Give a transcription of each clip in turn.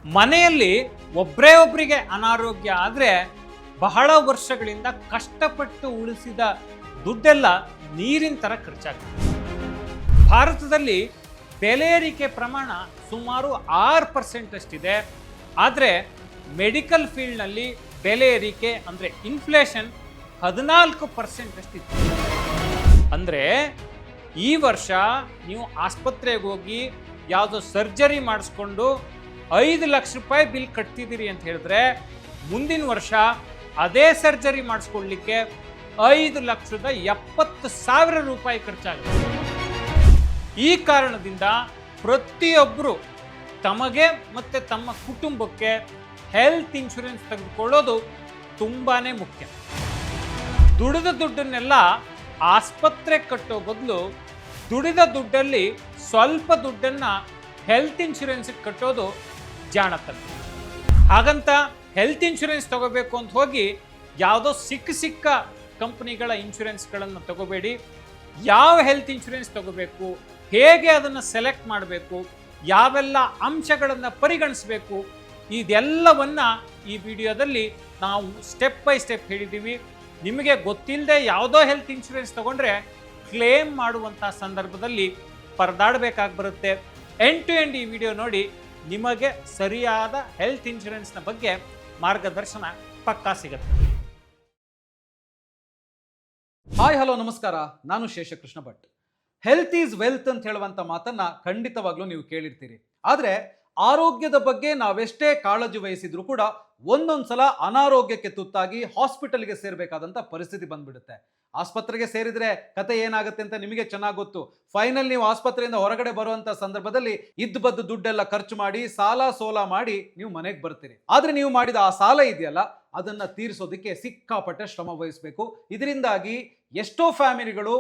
ಮನೆಯಲ್ಲಿ ಒಬ್ಬರಿಗೆ ಅನಾರೋಗ್ಯ ಆದರೆ ಬಹಳ ವರ್ಷಗಳಿಂದ ಕಷ್ಟಪಟ್ಟು ಉಳಿಸಿದ ದುಡ್ಡೆಲ್ಲ ನೀರಿನ ಥರ ಖರ್ಚಾಗುತ್ತೆ. ಭಾರತದಲ್ಲಿ ಬೆಲೆ ಏರಿಕೆ ಪ್ರಮಾಣ ಸುಮಾರು 6% ಅಷ್ಟಿದೆ. ಆದರೆ ಮೆಡಿಕಲ್ ಫೀಲ್ಡ್ನಲ್ಲಿ ಬೆಲೆ ಏರಿಕೆ ಅಂದರೆ ಇನ್ಫ್ಲೇಷನ್ 14% ಅಷ್ಟಿದೆ. ಅಂದರೆ ಈ ವರ್ಷ ನೀವು ಆಸ್ಪತ್ರೆಗೆ ಹೋಗಿ ಯಾವುದೋ ಸರ್ಜರಿ ಮಾಡಿಸ್ಕೊಂಡು 5 ಲಕ್ಷ ರೂಪಾಯಿ ಬಿಲ್ ಕಟ್ತಿದ್ದೀರಿ ಅಂತ ಹೇಳಿದ್ರೆ, ಮುಂದಿನ ವರ್ಷ ಅದೇ ಸರ್ಜರಿ ಮಾಡಿಸ್ಕೊಳ್ಳಿಕ್ಕೆ 5,70,000 ರೂಪಾಯಿ ಖರ್ಚಾಗುತ್ತೆ. ಈ ಕಾರಣದಿಂದ ಪ್ರತಿಯೊಬ್ಬರು ತಮಗೆ ಮತ್ತು ತಮ್ಮ ಕುಟುಂಬಕ್ಕೆ ಹೆಲ್ತ್ ಇನ್ಶೂರೆನ್ಸ್ ತೆಗೆದುಕೊಳ್ಳೋದು ತುಂಬಾ ಮುಖ್ಯ. ದುಡಿದ ದುಡ್ಡನ್ನೆಲ್ಲ ಆಸ್ಪತ್ರೆ ಕಟ್ಟೋ ಬದಲು ದುಡಿದ ದುಡ್ಡಲ್ಲಿ ಸ್ವಲ್ಪ ದುಡ್ಡನ್ನು ಹೆಲ್ತ್ ಇನ್ಶೂರೆನ್ಸ್ಗೆ ಕಟ್ಟೋದು ಜಾಣತನ. ಹಾಗಂತ ಹೆಲ್ತ್ ಇನ್ಶೂರೆನ್ಸ್ ತಗೋಬೇಕು ಅಂತ ಹೋಗಿ ಯಾವುದೋ ಸಿಕ್ಕ ಕಂಪ್ನಿಗಳ ಇನ್ಶೂರೆನ್ಸ್ಗಳನ್ನು ತಗೋಬೇಡಿ. ಯಾವ ಹೆಲ್ತ್ ಇನ್ಶೂರೆನ್ಸ್ ತಗೋಬೇಕು, ಹೇಗೆ ಅದನ್ನು ಸೆಲೆಕ್ಟ್ ಮಾಡಬೇಕು, ಯಾವೆಲ್ಲ ಅಂಶಗಳನ್ನು ಪರಿಗಣಿಸಬೇಕು, ಇದೆಲ್ಲವನ್ನು ಈ ವಿಡಿಯೋದಲ್ಲಿ ನಾವು ಸ್ಟೆಪ್ ಬೈ ಸ್ಟೆಪ್ ಹೇಳಿದ್ದೀವಿ. ನಿಮಗೆ ಗೊತ್ತಿಲ್ಲದೆ ಯಾವುದೋ ಹೆಲ್ತ್ ಇನ್ಶೂರೆನ್ಸ್ ತಗೊಂಡ್ರೆ ಕ್ಲೇಮ್ ಮಾಡುವಂಥ ಸಂದರ್ಭದಲ್ಲಿ ಪರದಾಡಬೇಕಾಗಿ ಬರುತ್ತೆ. ಎಂಡ್ ಟು ಎಂಡ್ ಈ ವಿಡಿಯೋ ನೋಡಿ, ನಿಮಗೆ ಸರಿಯಾದ ಹೆಲ್ತ್ ಇನ್ಶೂರೆನ್ಸ್ನ ಬಗ್ಗೆ ಮಾರ್ಗದರ್ಶನ ಪಕ್ಕಾ ಸಿಗುತ್ತೆ. ಹಾಯ್ ಹಲೋ ನಮಸ್ಕಾರ, ನಾನು Sheshakrishna Bhat. Health is wealth ಅಂತ ಹೇಳುವಂಥ ಮಾತನ್ನ ಖಂಡಿತವಾಗ್ಲೂ ನೀವು ಕೇಳಿರ್ತೀರಿ. ಆದರೆ ಆರೋಗ್ಯದ ಬಗ್ಗೆ ನಾವೆಷ್ಟೇ ಕಾಳಜಿ ವಹಿಸಿದ್ರು ಕೂಡ ಒಂದೊಂದ್ಸಲ ಅನಾರೋಗ್ಯಕ್ಕೆ ತುತ್ತಾಗಿ ಹಾಸ್ಪಿಟಲ್ಗೆ ಸೇರ್ಬೇಕಾದಂಥ ಪರಿಸ್ಥಿತಿ ಬಂದ್ಬಿಡುತ್ತೆ. ಆಸ್ಪತ್ರೆಗೆ ಸೇರಿದ್ರೆ ಕತೆ ಏನಾಗುತ್ತೆ ಅಂತ ನಿಮಗೆ ಚೆನ್ನಾಗಿ ಗೊತ್ತು. ಫೈನಲ್ ನೀವು ಆಸ್ಪತ್ರೆಯಿಂದ ಹೊರಗಡೆ ಬರುವಂತ ಸಂದರ್ಭದಲ್ಲಿ ಇದ್ದು ದುಡ್ಡೆಲ್ಲ ಖರ್ಚು ಮಾಡಿ ಸಾಲ ಸೋಲ ಮಾಡಿ ನೀವು ಮನೆಗೆ ಬರ್ತೀರಿ. ಆದ್ರೆ ನೀವು ಮಾಡಿದ ಆ ಸಾಲ ಇದೆಯಲ್ಲ, ಅದನ್ನ ತೀರಿಸೋದಕ್ಕೆ ಸಿಕ್ಕಾಪಟ್ಟೆ ಶ್ರಮ ವಹಿಸಬೇಕು. ಇದರಿಂದಾಗಿ ಎಷ್ಟೋ ಫ್ಯಾಮಿಲಿಗಳು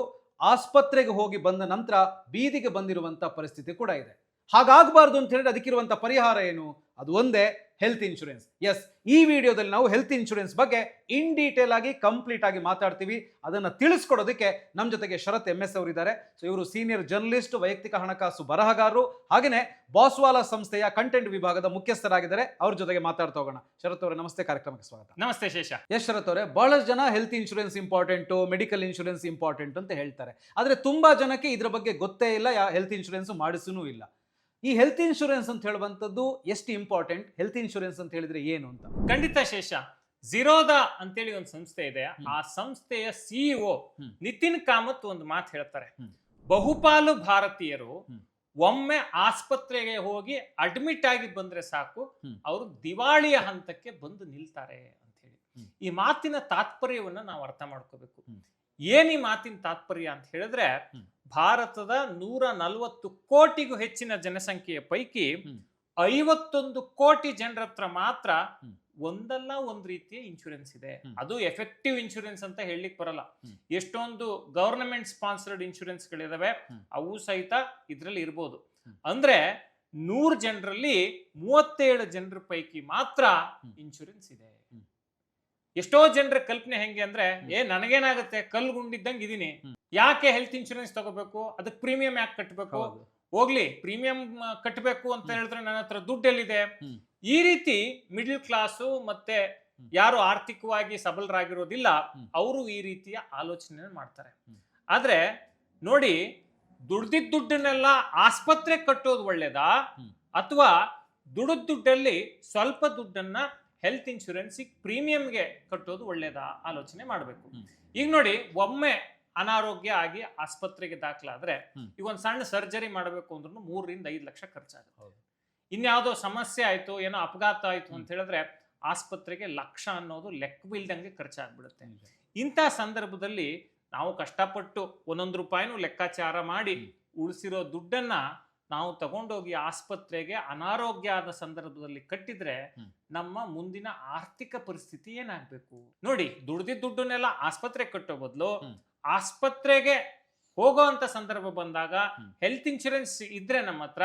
ಆಸ್ಪತ್ರೆಗೆ ಹೋಗಿ ಬಂದ ನಂತರ ಬೀದಿಗೆ ಬಂದಿರುವಂತ ಪರಿಸ್ಥಿತಿ ಕೂಡ ಇದೆ. ಹಾಗಾಗಬಾರ್ದು ಅಂತ ಹೇಳಿದ್ರೆ ಅದಕ್ಕಿರುವಂತ ಪರಿಹಾರ ಏನು? ಅದು ಒಂದೇ, ಹೆಲ್ತ್ ಇನ್ಶೂರೆನ್ಸ್. ಎಸ್, ಈ ವಿಡಿಯೋದಲ್ಲಿ ನಾವು ಹೆಲ್ತ್ ಇನ್ಶೂರೆನ್ಸ್ ಬಗ್ಗೆ ಇನ್ ಡೀಟೇಲ್ ಆಗಿ ಕಂಪ್ಲೀಟ್ ಆಗಿ ಮಾತಾಡ್ತೀವಿ. ಅದನ್ನ ತಿಳಿಸ್ಕೊಡೋದಕ್ಕೆ ನಮ್ಮ ಜೊತೆಗೆ ಶರತ್ MS ಅವರಿದ್ದಾರೆ. ಸೊ ಇವರು ಸೀನಿಯರ್ ಜರ್ನಲಿಸ್ಟ್, ವೈಯಕ್ತಿಕ ಹಣಕಾಸು ಬರಹಗಾರರು, ಹಾಗೇನೆ ಬಾಸ್ವಾಲಾ ಸಂಸ್ಥೆಯ ಕಂಟೆಂಟ್ ವಿಭಾಗದ ಮುಖ್ಯಸ್ಥರಾಗಿದ್ದಾರೆ. ಅವ್ರ ಜೊತೆಗೆ ಮಾತಾಡ್ತಾ ಹೋಗೋಣ. ಶರತ್ ಅವರೇ, ನಮಸ್ತೆ, ಕಾರ್ಯಕ್ರಮಕ್ಕೆ ಸ್ವಾಗತ. ನಮಸ್ತೆ ಶೇಷ. ಎಸ್ ಶರತ್ ಅವರೇ, ಬಹಳಷ್ಟು ಜನ health insurance important, medical insurance important ಅಂತ ಹೇಳ್ತಾರೆ. ಆದ್ರೆ ತುಂಬಾ ಜನಕ್ಕೆ ಇದ್ರ ಬಗ್ಗೆ ಗೊತ್ತೇ ಇಲ್ಲ, ಹೆಲ್ತ್ ಇನ್ಶೂರೆನ್ಸ್ ಮಾಡಿಸೂ ಇಲ್ಲ. ಈ ಹೆಲ್ತ್ ಇನ್ಶೂರೆನ್ಸ್ ಅಂತ ಹೇಳುವಂಥದ್ದು ಎಷ್ಟು ಇಂಪಾರ್ಟೆಂಟ್? ಹೆಲ್ತ್ ಇನ್ಶೂರೆನ್ಸ್ ಅಂತ ಹೇಳಿದ್ರೆ ಏನು ಅಂತ? ಖಂಡಿತ ಶೇಷ. ಝೀರೋದಾ ಅಂತೇಳಿ ಒಂದು ಸಂಸ್ಥೆ ಇದೆ. ಆ ಸಂಸ್ಥೆಯ CEO ನಿತಿನ್ ಕಾಮತ್ ಒಂದು ಮಾತು ಹೇಳ್ತಾರೆ. ಬಹುಪಾಲು ಭಾರತೀಯರು ಒಮ್ಮೆ ಆಸ್ಪತ್ರೆಗೆ ಹೋಗಿ ಅಡ್ಮಿಟ್ ಆಗಿ ಬಂದ್ರೆ ಸಾಕು, ಅವರು ದಿವಾಳಿಯ ಹಂತಕ್ಕೆ ಬಂದು ನಿಲ್ತಾರೆ ಅಂತ ಹೇಳಿ. ಈ ಮಾತಿನ ತಾತ್ಪರ್ಯವನ್ನ ನಾವು ಅರ್ಥ ಮಾಡ್ಕೋಬೇಕು. ಏನ್ ಈ ಮಾತಿನ ತಾತ್ಪರ್ಯ ಅಂತ ಹೇಳಿದ್ರೆ, ಭಾರತದ 140 ಕೋಟಿಗೂ ಹೆಚ್ಚಿನ ಜನಸಂಖ್ಯೆಯ ಪೈಕಿ 51 ಕೋಟಿ ಜನರ ಹತ್ರ ಮಾತ್ರ ಒಂದಲ್ಲ ಒಂದು ರೀತಿಯ ಇನ್ಶೂರೆನ್ಸ್ ಇದೆ. ಅದು ಎಫೆಕ್ಟಿವ್ ಇನ್ಶೂರೆನ್ಸ್ ಅಂತ ಹೇಳಲಿಕ್ಕೆ ಬರಲ್ಲ. ಎಷ್ಟೊಂದು ಗವರ್ನಮೆಂಟ್ ಸ್ಪಾನ್ಸರ್ಡ್ ಇನ್ಶೂರೆನ್ಸ್ ಗಳಿದಾವೆ, ಅವು ಸಹಿತ ಇದ್ರಲ್ಲಿ ಇರ್ಬೋದು. ಅಂದ್ರೆ 100 ಜನರಲ್ಲಿ 37 ಜನರ ಪೈಕಿ ಮಾತ್ರ ಇನ್ಶೂರೆನ್ಸ್ ಇದೆ. ಎಷ್ಟೋ ಜನರ ಕಲ್ಪನೆ ಹೆಂಗೆ ಅಂದ್ರೆ, ನನಗೇನಾಗುತ್ತೆ, ಕಲ್ಲು ಗುಂಡಿದ್ದಂಗೆ ಇದೀನಿ, ಯಾಕೆ ಹೆಲ್ತ್ ಇನ್ಶೂರೆನ್ಸ್ ತಗೋಬೇಕು, ಅದಕ್ಕೆ ಪ್ರೀಮಿಯಂ ಯಾಕೆ ಕಟ್ಟಬೇಕು, ಹೋಗ್ಲಿ ಪ್ರೀಮಿಯಂ ಕಟ್ಟಬೇಕು ಅಂತ ಹೇಳಿದ್ರೆ ನನ್ನ ಹತ್ರ ದುಡ್ಡು ಎಲ್ಲಿದೆ. ಈ ರೀತಿ ಮಿಡಲ್ ಕ್ಲಾಸು ಮತ್ತೆ ಯಾರು ಆರ್ಥಿಕವಾಗಿ ಸಬಲರಾಗಿರೋದಿಲ್ಲ, ಅವರು ಈ ರೀತಿಯ ಆಲೋಚನೆ ಮಾಡ್ತಾರೆ. ಆದ್ರೆ ನೋಡಿ, ದುಡ್ದಿದ್ದ ದುಡ್ಡನ್ನೆಲ್ಲ ಆಸ್ಪತ್ರೆ ಕಟ್ಟೋದು ಒಳ್ಳೇದಾ, ಅಥವಾ ದುಡ್ದ ದುಡ್ಡಲ್ಲಿ ಸ್ವಲ್ಪ ದುಡ್ಡನ್ನ ಹೆಲ್ತ್ ಇನ್ಶೂರೆನ್ಸ್ ಪ್ರೀಮಿಯಂಗೆ ಕಟ್ಟೋದು ಒಳ್ಳೇದಾ? ಆಲೋಚನೆ ಮಾಡಬೇಕು. ಈಗ ನೋಡಿ, ಒಮ್ಮೆ ಅನಾರೋಗ್ಯ ಆಗಿ ಆಸ್ಪತ್ರೆಗೆ ದಾಖಲಾದ್ರೆ, ಈಗ ಒಂದು ಸಣ್ಣ ಸರ್ಜರಿ ಮಾಡಬೇಕು ಅಂದ್ರೂ 3 ರಿಂದ 5 ಲಕ್ಷ ಖರ್ಚಾಗುತ್ತೆ. ಇನ್ಯಾವುದೋ ಸಮಸ್ಯೆ ಆಯ್ತು, ಏನೋ ಅಪಘಾತ ಆಯ್ತು ಅಂತ ಹೇಳಿದ್ರೆ ಆಸ್ಪತ್ರೆಗೆ ಲಕ್ಷ ಅನ್ನೋದು ಲೆಕ್ಕವಿಲ್ದಂಗೆ ಖರ್ಚಾಗ್ಬಿಡುತ್ತೆ. ಇಂಥ ಸಂದರ್ಭದಲ್ಲಿ ನಾವು ಕಷ್ಟಪಟ್ಟು ಒಂದೊಂದು ರೂಪಾಯಿನೂ ಲೆಕ್ಕಾಚಾರ ಮಾಡಿ ಉಳಿಸಿರೋ ದುಡ್ಡನ್ನ ನಾವು ತಗೊಂಡೋಗಿ ಆಸ್ಪತ್ರೆಗೆ ಅನಾರೋಗ್ಯ ಆದ ಸಂದರ್ಭದಲ್ಲಿ ಕಟ್ಟಿದ್ರೆ ನಮ್ಮ ಮುಂದಿನ ಆರ್ಥಿಕ ಪರಿಸ್ಥಿತಿ ಏನಾಗಬೇಕು ನೋಡಿ. ದುಡ್ದಿದ್ದ ದುಡ್ಡನ್ನೆಲ್ಲ ಆಸ್ಪತ್ರೆಗೆ ಕಟ್ಟೋ ಬದಲು ಆಸ್ಪತ್ರೆಗೆ ಹೋಗೋ ಅಂತ ಸಂದರ್ಭ ಬಂದಾಗ ಹೆಲ್ತ್ ಇನ್ಶೂರೆನ್ಸ್ ಇದ್ರೆ ನಮ್ಮ ಹತ್ರ,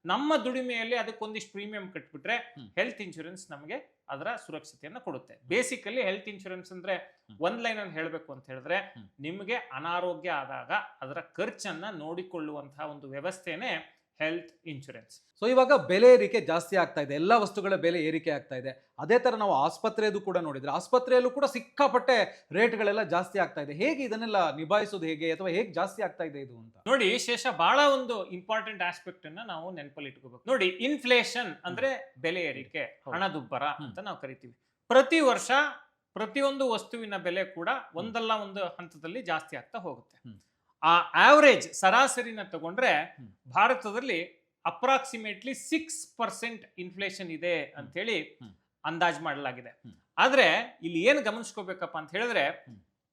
ನಮ್ಮ ದುಡಿಮೆಯಲ್ಲಿ ಅದಕ್ಕೊಂದಿಷ್ಟು ಪ್ರೀಮಿಯಂ ಕಟ್ಬಿಟ್ರೆ ಹೆಲ್ತ್ ಇನ್ಶೂರೆನ್ಸ್ ನಮಗೆ ಅದರ ಸುರಕ್ಷತೆಯನ್ನು ಕೊಡುತ್ತೆ. ಬೇಸಿಕಲಿ ಹೆಲ್ತ್ ಇನ್ಶೂರೆನ್ಸ್ ಅಂದ್ರೆ ಒಂದ್ ಲೈನ್ ಅಲ್ಲಿ ಹೇಳಬೇಕು ಅಂತ ಹೇಳಿದ್ರೆ, ನಿಮಗೆ ಅನಾರೋಗ್ಯ ಆದಾಗ ಅದರ ಖರ್ಚನ್ನ ನೋಡಿಕೊಳ್ಳುವಂತಹ ಒಂದು ವ್ಯವಸ್ಥೆನೇ ಹೆಲ್ತ್ ಇನ್ಶೂರೆನ್ಸ್. ಸೊ ಇವಾಗ ಬೆಲೆ ಏರಿಕೆ ಜಾಸ್ತಿ ಆಗ್ತಾ ಇದೆ, ಎಲ್ಲ ವಸ್ತುಗಳ ಬೆಲೆ ಏರಿಕೆ ಆಗ್ತಾ ಇದೆ. ಅದೇ ತರ ನಾವು ಆಸ್ಪತ್ರೆಯದು ಕೂಡ ನೋಡಿದ್ರೆ ಆಸ್ಪತ್ರೆಯಲ್ಲೂ ಕೂಡ ಸಿಕ್ಕಾಪಟ್ಟೆ ರೇಟ್ಗಳೆಲ್ಲ ಜಾಸ್ತಿ ಆಗ್ತಾ ಇದೆ. ಹೇಗೆ ಇದನ್ನೆಲ್ಲ ನಿಭಾಯಿಸೋದು ಹೇಗೆ, ಅಥವಾ ಹೇಗೆ ಜಾಸ್ತಿ ಆಗ್ತಾ ಇದೆ ಇದು ಅಂತ? ನೋಡಿ ಶೇಷ, ಬಹಳ ಒಂದು ಇಂಪಾರ್ಟೆಂಟ್ ಆಸ್ಪೆಕ್ಟ್ ಅನ್ನ ನಾವು ನೆನಪಲ್ಲಿ ಇಟ್ಕೋಬೇಕು. ನೋಡಿ, ಇನ್ಫ್ಲೇಷನ್ ಅಂದ್ರೆ ಬೆಲೆ ಏರಿಕೆ, ಹಣದುಬ್ಬರ ಅಂತ ನಾವು ಕರಿತೀವಿ. ಪ್ರತಿ ವರ್ಷ ಪ್ರತಿಯೊಂದು ವಸ್ತುವಿನ ಬೆಲೆ ಕೂಡ ಒಂದಲ್ಲ ಒಂದು ಹಂತದಲ್ಲಿ ಜಾಸ್ತಿ ಆಗ್ತಾ ಹೋಗುತ್ತೆ. ಆ ಆವರೇಜ್ ಸರಾಸರಿನ ತಗೊಂಡ್ರೆ ಭಾರತದಲ್ಲಿ ಅಪ್ರಾಕ್ಸಿಮೇಟ್ಲಿ 6% ಇನ್ಫ್ಲೇಷನ್ ಇದೆ ಅಂತ ಹೇಳಿ ಅಂದಾಜು ಮಾಡಲಾಗಿದೆ. ಆದ್ರೆ ಇಲ್ಲಿ ಏನು ಗಮನಿಸ್ಕೋಬೇಕಪ್ಪ ಅಂತ ಹೇಳಿದ್ರೆ,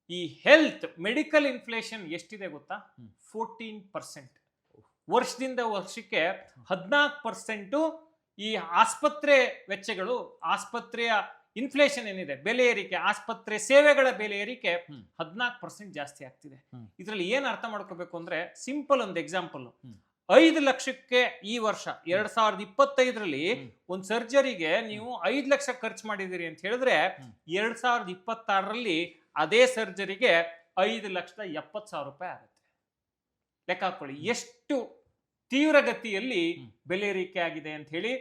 ಈ ಹೆಲ್ತ್ ಮೆಡಿಕಲ್ ಇನ್ಫ್ಲೇಷನ್ ಎಷ್ಟಿದೆ ಗೊತ್ತಾ? 14%. ವರ್ಷದಿಂದ ವರ್ಷಕ್ಕೆ 14% ಈ ಆಸ್ಪತ್ರೆ ವೆಚ್ಚಗಳು, ಆಸ್ಪತ್ರೆಯ ಇನ್ಫ್ಲೇಷನ್ ಏನಿದೆ, ಬೆಲೆ ಏರಿಕೆ, ಆಸ್ಪತ್ರೆ ಸೇವೆಗಳ ಬೆಲೆ ಏರಿಕೆ 14% ಜಾಸ್ತಿ ಆಗ್ತಿದೆ. ಇದರಲ್ಲಿ ಏನ್ ಅರ್ಥ ಮಾಡ್ಕೋಬೇಕು ಅಂದ್ರೆ, ಸಿಂಪಲ್ ಒಂದು ಎಕ್ಸಾಂಪಲ್. 5 ಲಕ್ಷಕ್ಕೆ ಈ ವರ್ಷ 2025ರಲ್ಲಿ ಒಂದು ಸರ್ಜರಿಗೆ ನೀವು 5 ಲಕ್ಷ ಖರ್ಚು ಮಾಡಿದಿರಿ ಅಂತ ಹೇಳಿದ್ರೆ, 2026ರಲ್ಲಿ ಅದೇ ಸರ್ಜರಿಗೆ 5,70,000 ರೂಪಾಯಿ ಆಗುತ್ತೆ. ಲೆಕ್ಕ ಹಾಕೊಳ್ಳಿ ಎಷ್ಟು ತೀವ್ರಗತಿಯಲ್ಲಿ ಬೆಲೆ ಏರಿಕೆ ಆಗಿದೆ ಅಂತ ಹೇಳಿ.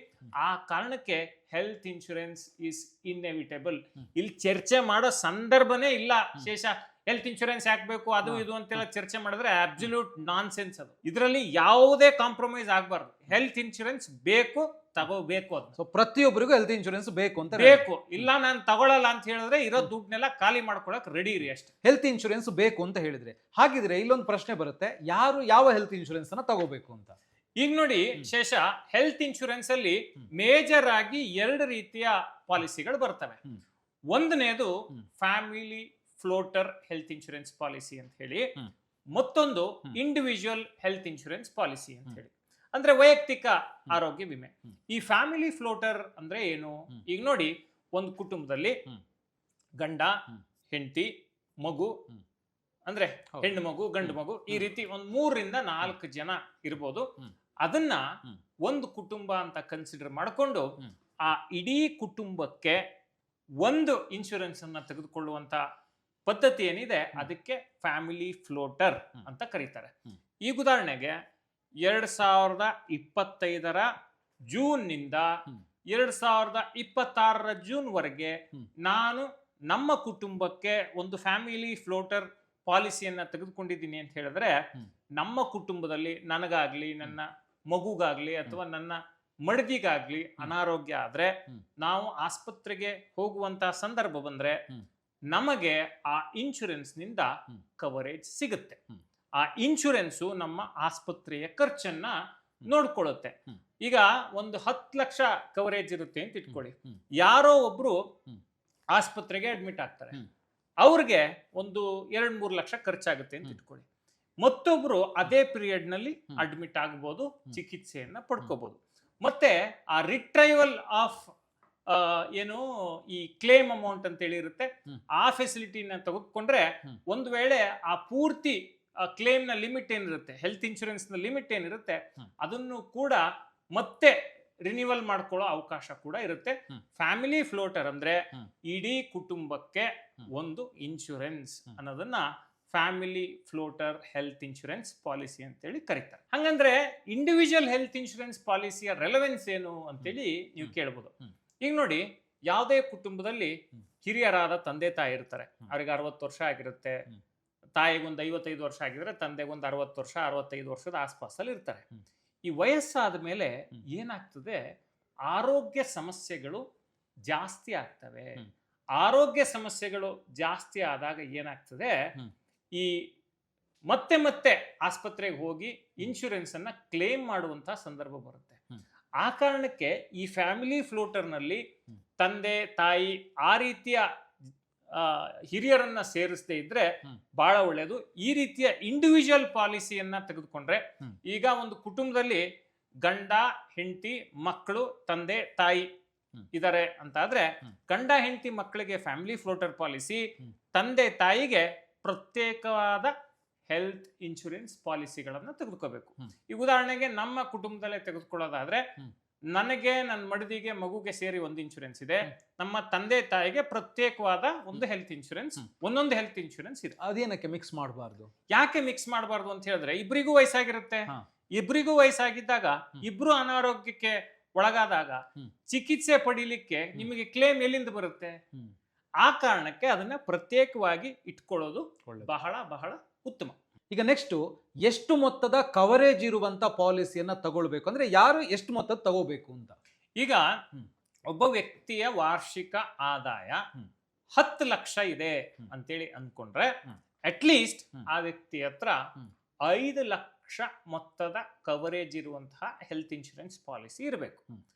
ಆ ಕಾರಣಕ್ಕೆ ಹೆಲ್ತ್ ಇನ್ಶೂರೆನ್ಸ್ ಇಸ್ ಇನ್ಎವಿಟೇಬಲ್. ಇಲ್ಲಿ ಚರ್ಚೆ ಮಾಡೋ ಸಂದರ್ಭನೇ ಇಲ್ಲ ಶೇಷ. ಹೆಲ್ತ್ ಇನ್ಶೂರೆನ್ಸ್ ಹಾಕ್ಬೇಕು ಅದು ಇದು ಅಂತೆಲ್ಲ ಚರ್ಚೆ ಮಾಡಿದ್ರೆ ಅಬ್ಸಲ್ಯೂಟ್ ನಾನ್ ಸೆನ್ಸ್ ಅದು. ಇದರಲ್ಲಿ ಯಾವುದೇ ಕಾಂಪ್ರಮೈಸ್ ಆಗಬಾರ್ದು. ಹೆಲ್ತ್ ಇನ್ಶೂರೆನ್ಸ್ ಬೇಕು, ತಗೋಬೇಕು. ಅದು ಸೊ ಪ್ರತಿಯೊಬ್ಬರಿಗೂ ಹೆಲ್ತ್ ಇನ್ಶೂರೆನ್ಸ್ ಬೇಕು ಅಂತ ಬೇಕು. ಇಲ್ಲ ನಾನು ತಗೊಳ್ಳಲ್ಲ ಅಂತ ಹೇಳಿದ್ರೆ ಇರೋ ದುಡ್ಡನ್ನೆಲ್ಲ ಖಾಲಿ ಮಾಡ್ಕೊಳಕ್ ರೆಡಿ ಇರಿ ಅಷ್ಟೇ. ಹೆಲ್ತ್ ಇನ್ಶೂರೆನ್ಸ್ ಬೇಕು ಅಂತ ಹೇಳಿದ್ರೆ, ಹಾಗಿದ್ರೆ ಇಲ್ಲೊಂದು ಪ್ರಶ್ನೆ ಬರುತ್ತೆ, ಯಾರು ಯಾವ ಹೆಲ್ತ್ ಇನ್ಶೂರೆನ್ಸ್ ಅನ್ನ ತಗೋಬೇಕು ಅಂತ? ಈಗ ನೋಡಿ ಶೇಷ, ಹೆಲ್ತ್ ಇನ್ಶೂರೆನ್ಸ್ ಅಲ್ಲಿ ಮೇಜರ್ ಆಗಿ 2 ರೀತಿಯ ಪಾಲಿಸಿಗಳು ಬರ್ತವೆ. ಒಂದನೇದು family floater health insurance policy ಅಂತ ಹೇಳಿ, ಮತ್ತೊಂದು ಇಂಡಿವಿಜುವಲ್ ಹೆಲ್ತ್ ಇನ್ಶೂರೆನ್ಸ್ ಪಾಲಿಸಿ ಅಂತ ಹೇಳಿ, ಅಂದ್ರೆ ವೈಯಕ್ತಿಕ ಆರೋಗ್ಯ ವಿಮೆ. ಈ ಫ್ಯಾಮಿಲಿ ಫ್ಲೋಟರ್ ಅಂದ್ರೆ ಏನು? ಈಗ ನೋಡಿ, ಒಂದು ಕುಟುಂಬದಲ್ಲಿ ಗಂಡ, ಹೆಂಡತಿ, ಮಗು, ಅಂದ್ರೆ ಹೆಣ್ಣು ಮಗು, ಗಂಡು ಮಗು, ಈ ರೀತಿ ಒಂದು 3 ರಿಂದ 4 ಜನ ಇರ್ಬೋದು. ಅದನ್ನ ಒಂದು ಕುಟುಂಬ ಅಂತ ಕನ್ಸಿಡರ್ ಮಾಡಿಕೊಂಡು ಆ ಇಡೀ ಕುಟುಂಬಕ್ಕೆ ಒಂದು ಇನ್ಶೂರೆನ್ಸ್ ಅನ್ನ ತೆಗೆದುಕೊಳ್ಳುವಂತ ಪದ್ಧತಿ ಏನಿದೆ, ಅದಕ್ಕೆ ಫ್ಯಾಮಿಲಿ ಫ್ಲೋಟರ್ ಅಂತ ಕರೀತಾರೆ. ಈಗ ಉದಾಹರಣೆಗೆ 2025ರ ಜೂನ್ ನಿಂದ 2026ರ ಜೂನ್ ವರೆಗೆ ನಾನು ನಮ್ಮ ಕುಟುಂಬಕ್ಕೆ ಒಂದು ಫ್ಯಾಮಿಲಿ ಫ್ಲೋಟರ್ ಪಾಲಿಸಿಯನ್ನ ತೆಗೆದುಕೊಂಡಿದ್ದೀನಿ ಅಂತ ಹೇಳಿದ್ರೆ, ನಮ್ಮ ಕುಟುಂಬದಲ್ಲಿ ನನಗಾಗ್ಲಿ, ನನ್ನ ಮಗುಗಾಗ್ಲಿ, ಅಥವಾ ನನ್ನ ಮಡದಿಗಾಗ್ಲಿ ಅನಾರೋಗ್ಯ ಆದ್ರೆ, ನಾವು ಆಸ್ಪತ್ರೆಗೆ ಹೋಗುವಂತ ಸಂದರ್ಭ ಬಂದ್ರೆ ನಮಗೆ ಆ ಇನ್ಶೂರೆನ್ಸ್ ನಿಂದ ಕವರೇಜ್ ಸಿಗುತ್ತೆ. ಆ ಇನ್ಶೂರೆನ್ಸು ನಮ್ಮ ಆಸ್ಪತ್ರೆಯ ಖರ್ಚನ್ನ ನೋಡ್ಕೊಳ್ಳುತ್ತೆ. ಈಗ ಒಂದು 10 ಲಕ್ಷ ಕವರೇಜ್ ಇರುತ್ತೆ ಅಂತ ಇಟ್ಕೊಳ್ಳಿ. ಯಾರೋ ಒಬ್ರು ಆಸ್ಪತ್ರೆಗೆ ಅಡ್ಮಿಟ್ ಆಗ್ತಾರೆ, ಅವ್ರಿಗೆ ಒಂದು 2-3 ಲಕ್ಷ ಖರ್ಚಾಗುತ್ತೆ ಅಂತ ಇಟ್ಕೊಳ್ಳಿ. ಮತ್ತೊಬ್ರು ಅದೇ ಪೀರಿಯಡ್ ನಲ್ಲಿ ಅಡ್ಮಿಟ್ ಆಗಬಹುದು, ಚಿಕಿತ್ಸೆಯನ್ನ ಪಡ್ಕೋಬಹುದು. ಮತ್ತೆ ಆ ರಿಟ್ರೈವಲ್ ಆಫ್ ಏನು ಈ ಕ್ಲೇಮ್ ಅಮೌಂಟ್ ಅಂತ ಹೇಳಿ ಇರುತ್ತೆ, ಆ ಫೆಸಿಲಿಟಿನ ತೆಗೆದುಕೊಂಡ್ರೆ ಒಂದು ವೇಳೆ ಆ ಪೂರ್ತಿ ಕ್ಲೇಮ್ ನ ಲಿಮಿಟ್ ಏನಿರುತ್ತೆ, ಹೆಲ್ತ್ ಇನ್ಶೂರೆನ್ಸ್ ನ ಲಿಮಿಟ್ ಏನಿರುತ್ತೆ, ಅದನ್ನು ಕೂಡ ಮತ್ತೆ ರಿನ್ಯೂವಲ್ ಮಾಡ್ಕೊಳ್ಳೋ ಅವಕಾಶ ಕೂಡ ಇರುತ್ತೆ. ಫ್ಯಾಮಿಲಿ ಫ್ಲೋಟರ್ ಅಂದ್ರೆ ಇಡೀ ಕುಟುಂಬಕ್ಕೆ ಒಂದು ಇನ್ಶೂರೆನ್ಸ್ ಅನ್ನೋದನ್ನ family floater health insurance policy ಅಂತೇಳಿ ಕರೀತಾರೆ. ಹಂಗಂದ್ರೆ ಇಂಡಿವಿಜುವಲ್ ಹೆಲ್ತ್ ಇನ್ಶೂರೆನ್ಸ್ ಪಾಲಿಸಿಯ ರೆಲೆವೆನ್ಸ್ ಏನು ಅಂತೇಳಿ ನೀವು ಕೇಳ್ಬೋದು. ಈಗ ನೋಡಿ, ಯಾವುದೇ ಕುಟುಂಬದಲ್ಲಿ ಹಿರಿಯರಾದ ತಂದೆ ತಾಯಿ ಇರ್ತಾರೆ, ಅವ್ರಿಗೆ 60 ವರ್ಷ ಆಗಿರುತ್ತೆ, ತಾಯಿಗೊಂದು 55 ವರ್ಷ ಆಗಿದ್ರೆ ತಂದೆಗೊಂದು 60 ವರ್ಷ 65 ವರ್ಷದ ಆಸ್ಪಾಸಲ್ಲಿ ಇರ್ತಾರೆ. ಈ ವಯಸ್ಸಾದ ಮೇಲೆ ಏನಾಗ್ತದೆ, ಆರೋಗ್ಯ ಸಮಸ್ಯೆಗಳು ಜಾಸ್ತಿ ಆಗ್ತವೆ. ಆರೋಗ್ಯ ಸಮಸ್ಯೆಗಳು ಜಾಸ್ತಿ ಆದಾಗ ಏನಾಗ್ತದೆ, ಈ ಮತ್ತೆ ಮತ್ತೆ ಆಸ್ಪತ್ರೆಗೆ ಹೋಗಿ ಇನ್ಶೂರೆನ್ಸ್ ಅನ್ನ ಕ್ಲೇಮ್ ಮಾಡುವಂತಹ ಸಂದರ್ಭ ಬರುತ್ತೆ. ಆ ಕಾರಣಕ್ಕೆ ಈ ಫ್ಯಾಮಿಲಿ ಫ್ಲೋಟರ್ ನಲ್ಲಿ ತಂದೆ ತಾಯಿ ಆ ರೀತಿಯ ಹಿರಿಯರನ್ನ ಸೇರಿಸದೇ ಇದ್ರೆ ಬಹಳ ಒಳ್ಳೆಯದು. ಈ ರೀತಿಯ ಇಂಡಿವಿಜುವಲ್ ಪಾಲಿಸಿಯನ್ನ ತೆಗೆದುಕೊಂಡ್ರೆ, ಈಗ ಒಂದು ಕುಟುಂಬದಲ್ಲಿ ಗಂಡ ಹೆಂಡತಿ ಮಕ್ಕಳು ತಂದೆ ತಾಯಿ ಇದಾರೆ ಅಂತ ಆದ್ರೆ, ಗಂಡ ಹೆಂಡತಿ ಮಕ್ಕಳಿಗೆ ಫ್ಯಾಮಿಲಿ ಫ್ಲೋಟರ್ ಪಾಲಿಸಿ, ತಂದೆ ತಾಯಿಗೆ ಪ್ರತ್ಯೇಕವಾದ ಹೆಲ್ತ್ ಇನ್ಶೂರೆನ್ಸ್ ಪಾಲಿಸಿಗಳನ್ನ ತೆಗೆದುಕೋಬೇಕು. ಈ ಉದಾಹರಣೆಗೆ ನಮ್ಮ ಕುಟುಂಬದಲ್ಲೇ ತೆಗೆದುಕೊಳ್ಳೋದಾದ್ರೆ, ನನಗೆ, ನನ್ನ ಮಡದಿಗೆ, ಮಗುಗೆ ಸೇರಿ ಒಂದು ಇನ್ಶೂರೆನ್ಸ್ ಇದೆ, ನಮ್ಮ ತಂದೆ ತಾಯಿಗೆ ಪ್ರತ್ಯೇಕವಾದ ಒಂದು ಹೆಲ್ತ್ ಇನ್ಶೂರೆನ್ಸ್, ಒಂದೊಂದು ಹೆಲ್ತ್ ಇನ್ಶೂರೆನ್ಸ್ ಇದೆ. ಅದೇನಕ್ಕೆ ಮಿಕ್ಸ್ ಮಾಡಬಾರ್ದು? ಯಾಕೆ ಮಿಕ್ಸ್ ಮಾಡಬಾರ್ದು ಅಂತ ಹೇಳಿದ್ರೆ, ಇಬ್ಬರಿಗೂ ವಯಸ್ಸಾಗಿರುತ್ತೆ, ಇಬ್ರಿಗೂ ವಯಸ್ಸಾಗಿದ್ದಾಗ ಇಬ್ರು ಅನಾರೋಗ್ಯಕ್ಕೆ ಒಳಗಾದಾಗ ಚಿಕಿತ್ಸೆ ಪಡಿಲಿಕ್ಕೆ ನಿಮಗೆ ಕ್ಲೇಮ್ ಎಲ್ಲಿಂದ ಬರುತ್ತೆ? ಆ ಕಾರಣಕ್ಕೆ ಅದನ್ನ ಪ್ರತ್ಯೇಕವಾಗಿ ಇಟ್ಕೊಳ್ಳೋದು ಬಹಳ ಬಹಳ ಉತ್ತಮ. ಈಗ ನೆಕ್ಸ್ಟ್, ಎಷ್ಟು ಮೊತ್ತದ ಕವರೇಜ್ ಇರುವಂತ ಪಾಲಿಸಿಯನ್ನ ತಗೊಳ್ಬೇಕು ಅಂದ್ರೆ ಯಾರು ಎಷ್ಟು ಮೊತ್ತದ ತಗೋಬೇಕು ಅಂತ? ಈಗ ಒಬ್ಬ ವ್ಯಕ್ತಿಯ ವಾರ್ಷಿಕ ಆದಾಯ 10 ಲಕ್ಷ ಇದೆ ಅಂತೇಳಿ ಅನ್ಕೊಂಡ್ರೆ ಅಟ್ಲೀಸ್ಟ್ ಆ ವ್ಯಕ್ತಿ ಹತ್ರ 5 ಲಕ್ಷ ಮೊತ್ತದ ಕವರೇಜ್ ಇರುವಂತಹ ಹೆಲ್ತ್ ಇನ್ಶೂರೆನ್ಸ್ ಪಾಲಿಸಿ ಇರಬೇಕು.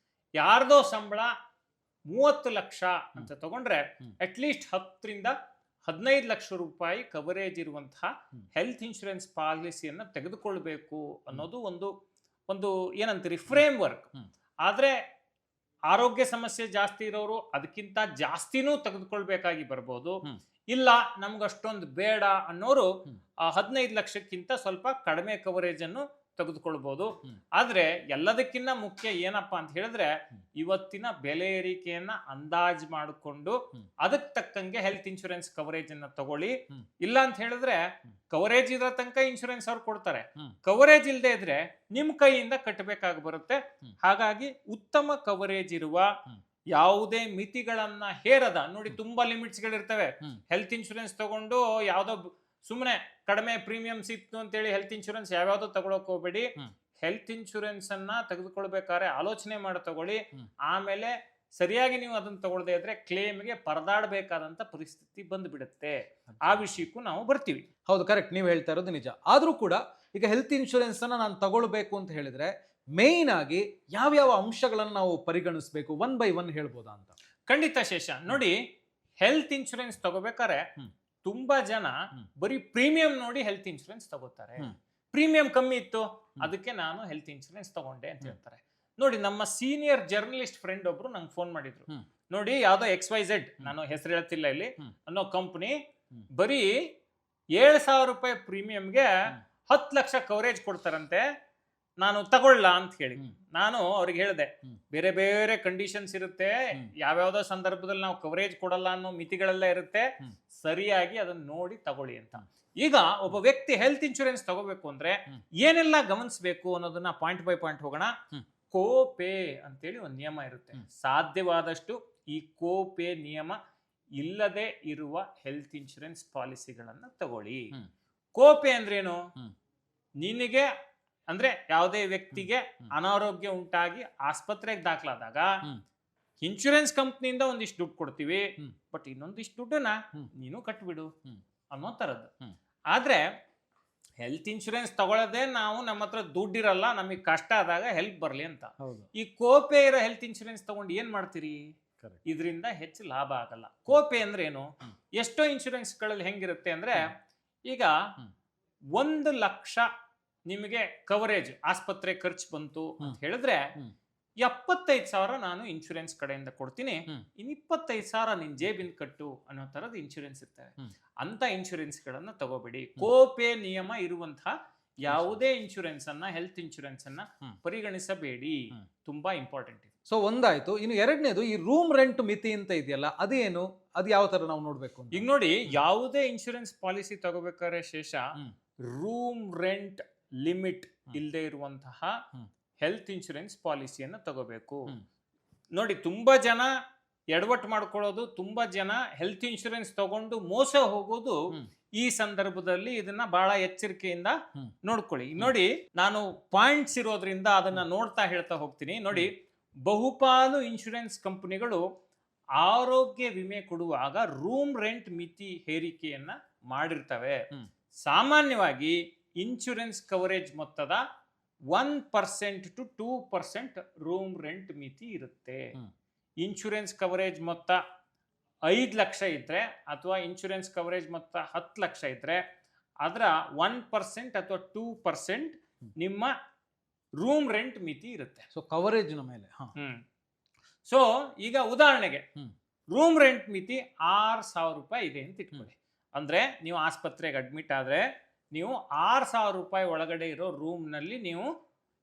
ಯಾರ್ದೋ ಸಂಬಳ 30 ಲಕ್ಷ ಅಂತ ತಗೊಂಡ್ರೆ ಅಟ್ಲೀಸ್ಟ್ 10 ರಿಂದ 15 ಲಕ್ಷ ರೂಪಾಯಿ ಕವರೇಜ್ ಇರುವಂತಹ ಹೆಲ್ತ್ ಇನ್ಶೂರೆನ್ಸ್ ಪಾಲಿಸಿಯನ್ನ ತೆಗೆದುಕೊಳ್ಬೇಕು ಅನ್ನೋದು ಒಂದು ಏನಂತೀರಿ ಫ್ರೇಮ್ ವರ್ಕ್. ಆದ್ರೆ ಆರೋಗ್ಯ ಸಮಸ್ಯೆ ಜಾಸ್ತಿ ಇರೋರು ಅದಕ್ಕಿಂತ ಜಾಸ್ತಿನೂ ತೆಗೆದುಕೊಳ್ಬೇಕಾಗಿ ಬರ್ಬೋದು. ಇಲ್ಲ ನಮ್ಗಷ್ಟೊಂದು ಬೇಡ ಅನ್ನೋರು 15 ಲಕ್ಷಕ್ಕಿಂತ ಸ್ವಲ್ಪ ಕಡಿಮೆ ಕವರೇಜ್ ಅನ್ನು ತೆಗೆದುಕೊಳ್ಬಹುದು. ಆದ್ರೆ ಎಲ್ಲದಕ್ಕಿಂತ ಮುಖ್ಯ ಏನಪ್ಪಾ ಅಂತ ಹೇಳಿದ್ರೆ ಇವತ್ತಿನ ಬೆಲೆ ಏರಿಕೆಯನ್ನ ಅಂದಾಜ್ ಮಾಡಿಕೊಂಡು ಅದಕ್ಕೆ ತಕ್ಕಂಗೆ ಹೆಲ್ತ್ ಇನ್ಶೂರೆನ್ಸ್ ಕವರೇಜ್ ಅನ್ನ ತಗೊಳ್ಳಿ. ಇಲ್ಲ ಅಂತ ಹೇಳಿದ್ರೆ ಕವರೇಜ್ ಇರೋ ತನಕ ಇನ್ಶೂರೆನ್ಸ್ ಅವ್ರು ಕೊಡ್ತಾರೆ, ಕವರೇಜ್ ಇಲ್ಲದೆ ಇದ್ರೆ ನಿಮ್ ಕೈಯಿಂದ ಕಟ್ಟಬೇಕಾಗಿ ಬರುತ್ತೆ. ಹಾಗಾಗಿ ಉತ್ತಮ ಕವರೇಜ್ ಇರುವ ಯಾವುದೇ ಮಿತಿಗಳನ್ನ ಹೇರದ, ನೋಡಿ ತುಂಬಾ ಲಿಮಿಟ್ಸ್ ಗಳಿರ್ತವೆ. ಹೆಲ್ತ್ ಇನ್ಶೂರೆನ್ಸ್ ತಗೊಂಡು ಯಾವ್ದೋ ಸುಮ್ಮನೆ ಕಡಿಮೆ ಪ್ರೀಮಿಯಮ್ಸ್ ಇತ್ತು ಅಂತೇಳಿ ಹೆಲ್ತ್ ಇನ್ಶೂರೆನ್ಸ್ ಯಾವ್ಯಾವ್ದೋ ತಗೊಳಕ್ ಹೋಗ್ಬೇಡಿ. ಹೆಲ್ತ್ ಇನ್ಶೂರೆನ್ಸ್ ಅನ್ನ ತೆಗೆದುಕೊಳ್ಬೇಕಾದ್ರೆ ಆಲೋಚನೆ ಮಾಡಿ ತಗೊಳ್ಳಿ. ಆಮೇಲೆ ಸರಿಯಾಗಿ ನೀವು ಅದನ್ನ ತಗೊಳ್ಳದೆ ಇದ್ರೆ ಕ್ಲೇಮ್ಗೆ ಪರದಾಡಬೇಕಾದಂತ ಪರಿಸ್ಥಿತಿ ಬಂದ್ಬಿಡುತ್ತೆ. ಆ ವಿಷಯಕ್ಕೂ ನಾವು ಬರ್ತೀವಿ. ಹೌದು, ಕರೆಕ್ಟ್, ನೀವು ಹೇಳ್ತಾ ಇರೋದು ನಿಜ. ಆದ್ರೂ ಕೂಡ ಈಗ ಹೆಲ್ತ್ ಇನ್ಶೂರೆನ್ಸ್ ಅನ್ನ ನಾನು ತಗೊಳ್ಬೇಕು ಅಂತ ಹೇಳಿದ್ರೆ ಮೇನ್ ಆಗಿ ಯಾವ್ಯಾವ ಅಂಶಗಳನ್ನು ನಾವು ಪರಿಗಣಿಸಬೇಕು, 1 by 1 ಹೇಳ್ಬೋದಾ ಅಂತ? ಖಂಡಿತ ಶೇಷ. ನೋಡಿ, ಹೆಲ್ತ್ ಇನ್ಶೂರೆನ್ಸ್ ತಗೋಬೇಕಾರೆ ತುಂಬಾ ಜನ ಬರೀ ಪ್ರೀಮಿಯಂ ನೋಡಿ ಹೆಲ್ತ್ ಇನ್ಶೂರೆನ್ಸ್ ತಗೋತಾರೆ. ಪ್ರೀಮಿಯಂ ಕಮ್ಮಿ ಇತ್ತು ಅದಕ್ಕೆ ನಾನು ಹೆಲ್ತ್ ಇನ್ಶೂರೆನ್ಸ್ ತಗೊಂಡೆ ಅಂತ ಹೇಳ್ತಾರೆ. ನೋಡಿ, ನಮ್ಮ ಸೀನಿಯರ್ ಜರ್ನಲಿಸ್ಟ್ ಫ್ರೆಂಡ್ ಒಬ್ರು ನಂಗೆ ಫೋನ್ ಮಾಡಿದ್ರು. ನೋಡಿ, ಯಾವ್ದೋ XYZ, ನಾನು ಹೆಸರು ಹೇಳ್ತಿಲ್ಲ ಇಲ್ಲಿ, ಅನ್ನೋ ಕಂಪನಿ ಬರೀ 7,000 ರೂಪಾಯಿ ಪ್ರೀಮಿಯಂಗೆ 10 ಲಕ್ಷ ಕವರೇಜ್ ಕೊಡ್ತಾರಂತೆ, ನಾನು ತಗೊಳ್ಳ ಅಂತ ಹೇಳಿ. ನಾನು ಅವ್ರಿಗೆ ಹೇಳಿದೆ, ಬೇರೆ ಬೇರೆ ಕಂಡೀಷನ್ಸ್ ಇರುತ್ತೆ, ಯಾವ್ಯಾವ್ದೋ ಸಂದರ್ಭದಲ್ಲಿ ನಾವು ಕವರೇಜ್ ಕೊಡಲ್ಲ ಅನ್ನೋ ಮಿತಿಗಳೆಲ್ಲ ಇರುತ್ತೆ, ಸರಿಯಾಗಿ ಅದನ್ನ ನೋಡಿ ತಗೊಳ್ಳಿ ಅಂತ. ಈಗ ಒಬ್ಬ ವ್ಯಕ್ತಿ ಹೆಲ್ತ್ ಇನ್ಶೂರೆನ್ಸ್ ತಗೋಬೇಕು ಅಂದ್ರೆ ಏನೆಲ್ಲ ಗಮನಿಸಬೇಕು ಅನ್ನೋದನ್ನ ಪಾಯಿಂಟ್ ಬೈ ಪಾಯಿಂಟ್ ಹೋಗೋಣ. ಕೋಪೇ ಅಂತೇಳಿ ಒಂದು ನಿಯಮ ಇರುತ್ತೆ. ಸಾಧ್ಯವಾದಷ್ಟು ಈ ಕೋಪೇ ನಿಯಮ ಇಲ್ಲದೆ ಇರುವ ಹೆಲ್ತ್ ಇನ್ಶೂರೆನ್ಸ್ ಪಾಲಿಸಿಗಳನ್ನ ತಗೊಳ್ಳಿ. ಕೋಪೆ ಅಂದ್ರೇನು? ನಿನಗೆ ಅಂದ್ರೆ ಯಾವುದೇ ವ್ಯಕ್ತಿಗೆ ಅನಾರೋಗ್ಯ ಉಂಟಾಗಿ ಆಸ್ಪತ್ರೆಗೆ ದಾಖಲಾದಾಗ ಇನ್ಶೂರೆನ್ಸ್ ಕಂಪ್ನಿಯಿಂದ ಒಂದಿಷ್ಟು ದುಡ್ಡು ಕೊಡ್ತೀವಿ, ಬಟ್ ಇನ್ನೊಂದಿಷ್ಟು ದುಡ್ಡನ್ನ ನೀನು ಕಟ್ಬಿಡು ಅನ್ನೋ ತರದ್ದು. ಆದ್ರೆ ಹೆಲ್ತ್ ಇನ್ಶೂರೆನ್ಸ್ ತಗೊಳ್ಳೋದೇ ನಾವು ನಮ್ಮ ಹತ್ರ ದುಡ್ಡಿರಲ್ಲ, ನಮಗೆ ಕಷ್ಟ ಆದಾಗ ಹೆಲ್ಪ್ ಬರ್ಲಿ ಅಂತ. ಈ ಕೋಪೆ ಇರೋ ಹೆಲ್ತ್ ಇನ್ಶೂರೆನ್ಸ್ ತಗೊಂಡು ಏನ್ ಮಾಡ್ತೀರಿ? ಇದರಿಂದ ಹೆಚ್ಚು ಲಾಭ ಆಗಲ್ಲ. ಕೋಪೆ ಅಂದ್ರೆ ಏನು? ಎಷ್ಟೋ ಇನ್ಶೂರೆನ್ಸ್ ಗಳಲ್ಲಿ ಹೆಂಗಿರುತ್ತೆ ಅಂದ್ರೆ, ಈಗ 1 ಲಕ್ಷ ನಿಮಗೆ ಕವರೇಜ್ ಆಸ್ಪತ್ರೆ ಖರ್ಚು ಬಂತು ಅಂತ ಹೇಳಿದ್ರೆ 75,000 ನಾನು ಇನ್ಶೂರೆನ್ಸ್ ಕಡೆಯಿಂದ ಕೊಡ್ತೀನಿ, ಇನ್ನು 25,000 ನಿನ್ ಜೇಬಿನ ಕಟ್ಟು ಅನ್ನೋ ತರದ ಇನ್ಶೂರೆನ್ಸ್ ಇರ್ತವೆ. ಅಂತ ಇನ್ಶೂರೆನ್ಸ್ ಗಳನ್ನ ತಗೋಬೇಡಿ. ಕೋಪೆ ನಿಯಮ ಇರುವಂತಹ ಯಾವುದೇ ಇನ್ಶೂರೆನ್ಸ್ ಅನ್ನ, ಹೆಲ್ತ್ ಇನ್ಶೂರೆನ್ಸ್ ಅನ್ನ ಪರಿಗಣಿಸಬೇಡಿ. ತುಂಬಾ ಇಂಪಾರ್ಟೆಂಟ್. ಸೊ ಒಂದಾಯ್ತು. ಇನ್ನು ಎರಡನೇದು ಈ ರೂಮ್ ರೆಂಟ್ ಮಿತಿ ಅಂತ ಇದೆಯಲ್ಲ, ಅದೇನು? ಅದು ಯಾವ ತರ ನಾವು ನೋಡ್ಬೇಕು? ಈಗ ನೋಡಿ, ಯಾವುದೇ ಇನ್ಶೂರೆನ್ಸ್ ಪಾಲಿಸಿ ತಗೋಬೇಕಾದ್ರೆ ಶೇಷ ರೂಮ್ ರೆಂಟ್ ಲಿಮಿಟ್ ಇಲ್ಲದೆ ಇರುವಂತಹ ಹೆಲ್ತ್ ಇನ್ಶೂರೆನ್ಸ್ ಪಾಲಿಸಿಯನ್ನು ತಗೋಬೇಕು. ನೋಡಿ, ತುಂಬಾ ಜನ ಎಡವಟ್ಟು ಮಾಡ್ಕೊಳ್ಳೋದು, ತುಂಬಾ ಜನ ಹೆಲ್ತ್ ಇನ್ಶೂರೆನ್ಸ್ ತಗೊಂಡು ಮೋಸ ಹೋಗೋದು ಈ ಸಂದರ್ಭದಲ್ಲಿ ಇದನ್ನ ಬಹಳ ಎಚ್ಚರಿಕೆಯಿಂದ ನೋಡ್ಕೊಳ್ಳಿ. ನೋಡಿ, ನಾನು ಪಾಯಿಂಟ್ಸ್ ಇರೋದ್ರಿಂದ ಅದನ್ನ ನೋಡ್ತಾ ಹೇಳ್ತಾ ಹೋಗ್ತೀನಿ. ನೋಡಿ, ಬಹುಪಾಲು ಇನ್ಶೂರೆನ್ಸ್ ಕಂಪನಿಗಳು ಆರೋಗ್ಯ ವಿಮೆ ಕೊಡುವಾಗ ರೂಮ್ ರೆಂಟ್ ಮಿತಿ ಹೇರಿಕೆಯನ್ನ ಮಾಡಿರ್ತವೆ. ಸಾಮಾನ್ಯವಾಗಿ ಇನ್ಶೂರೆನ್ಸ್ ಕವರೇಜ್ ಮೊತ್ತದ 1% to 2% ರೂಮ್ ರೆಂಟ್ ಮಿತಿ ಇರುತ್ತೆ. ಇನ್ಶೂರೆನ್ಸ್ ಕವರೇಜ್ ಮೊತ್ತ 5 ಲಕ್ಷ ಇದ್ರೆ ಅಥವಾ ಇನ್ಶೂರೆನ್ಸ್ ಕವರೇಜ್ ಮೊತ್ತ 10 ಲಕ್ಷ ಇದ್ರೆ ಅದರ 1% ಅಥವಾ 2% ನಿಮ್ಮ ರೂಮ್ ರೆಂಟ್ ಮಿತಿ ಇರುತ್ತೆ. ಸೊ ಕವರೇಜ್ ಮೇಲೆ. ಸೊ ಈಗ ಉದಾಹರಣೆಗೆ ರೂಮ್ ರೆಂಟ್ ಮಿತಿ 6,000 ರೂಪಾಯಿ ಇದೆ ಅಂತ ಇಟ್ಕೊಳ್ಳಿ. ಅಂದ್ರೆ ನೀವು ಆಸ್ಪತ್ರೆಗೆ ಅಡ್ಮಿಟ್ ಆದ್ರೆ ನೀವು 6,000 ರೂಪಾಯಿ ಒಳಗಡೆ ಇರೋ ರೂಮ್ ನಲ್ಲಿ ನೀವು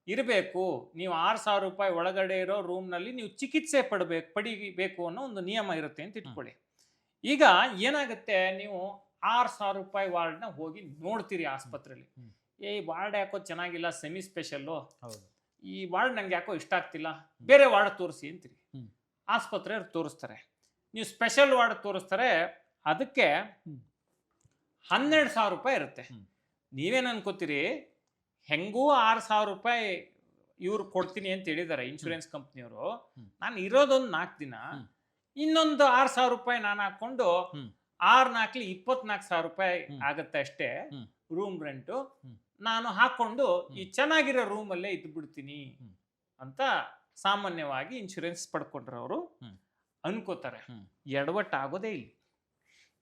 ಇರಬೇಕು. ನೀವು 6,000 ರೂಪಾಯಿ ಒಳಗಡೆ ಇರೋ ರೂಮ್ ನಲ್ಲಿ ನೀವು ಚಿಕಿತ್ಸೆ ಪಡಿಬೇಕು ಅನ್ನೋ ಒಂದು ನಿಯಮ ಇರುತ್ತೆ ಅಂತ ಇಟ್ಕೊಳ್ಳಿ. ಈಗ ಏನಾಗುತ್ತೆ, ನೀವು 6,000 ರೂಪಾಯಿ ವಾರ್ಡ್ನ ಹೋಗಿ ನೋಡ್ತೀರಿ ಆಸ್ಪತ್ರೆಯಲ್ಲಿ. ಈ ವಾರ್ಡ್ ಯಾಕೋ ಚೆನ್ನಾಗಿಲ್ಲ, ಸೆಮಿ ಸ್ಪೆಷಲ್ಲು, ಹೌದು. ಈ ವಾರ್ಡ್ ನಂಗೆ ಯಾಕೋ ಇಷ್ಟ ಆಗ್ತಿಲ್ಲ, ಬೇರೆ ವಾರ್ಡ್ ತೋರಿಸಿ ಅಂತೀರಿ. ಆಸ್ಪತ್ರೆಯವ್ರು ತೋರಿಸ್ತಾರೆ, ನೀವು ಸ್ಪೆಷಲ್ ವಾರ್ಡ್ ತೋರಿಸ್ತಾರೆ, ಅದಕ್ಕೆ 12,000 ರೂಪಾಯಿ ಇರುತ್ತೆ. ನೀವೇನು ಅನ್ಕೋತೀರಿ, ಹೆಂಗೂ 6,000 ರೂಪಾಯಿ ಇವ್ರು ಕೊಡ್ತೀನಿ ಅಂತ ಹೇಳಿದ್ದಾರೆ ಇನ್ಶೂರೆನ್ಸ್ ಕಂಪ್ನಿಯವರು. ನಾನು ಇರೋದೊಂದು 4 ದಿನ, ಇನ್ನೊಂದು 6,000 ರೂಪಾಯಿ ನಾನು ಹಾಕೊಂಡು 6 24,000 ರೂಪಾಯಿ ಆಗತ್ತೆ ಅಷ್ಟೇ ರೂಮ್ ರೆಂಟು. ನಾನು ಹಾಕೊಂಡು ಈ ಚೆನ್ನಾಗಿರೋ ರೂಮಲ್ಲೇ ಇದ್ದು ಬಿಡ್ತೀನಿ ಅಂತ ಸಾಮಾನ್ಯವಾಗಿ ಇನ್ಶೂರೆನ್ಸ್ ಪಡ್ಕೊಂಡ್ರವರು ಅನ್ಕೋತಾರೆ. ಎಡವಟ್ಟು ಆಗೋದೇ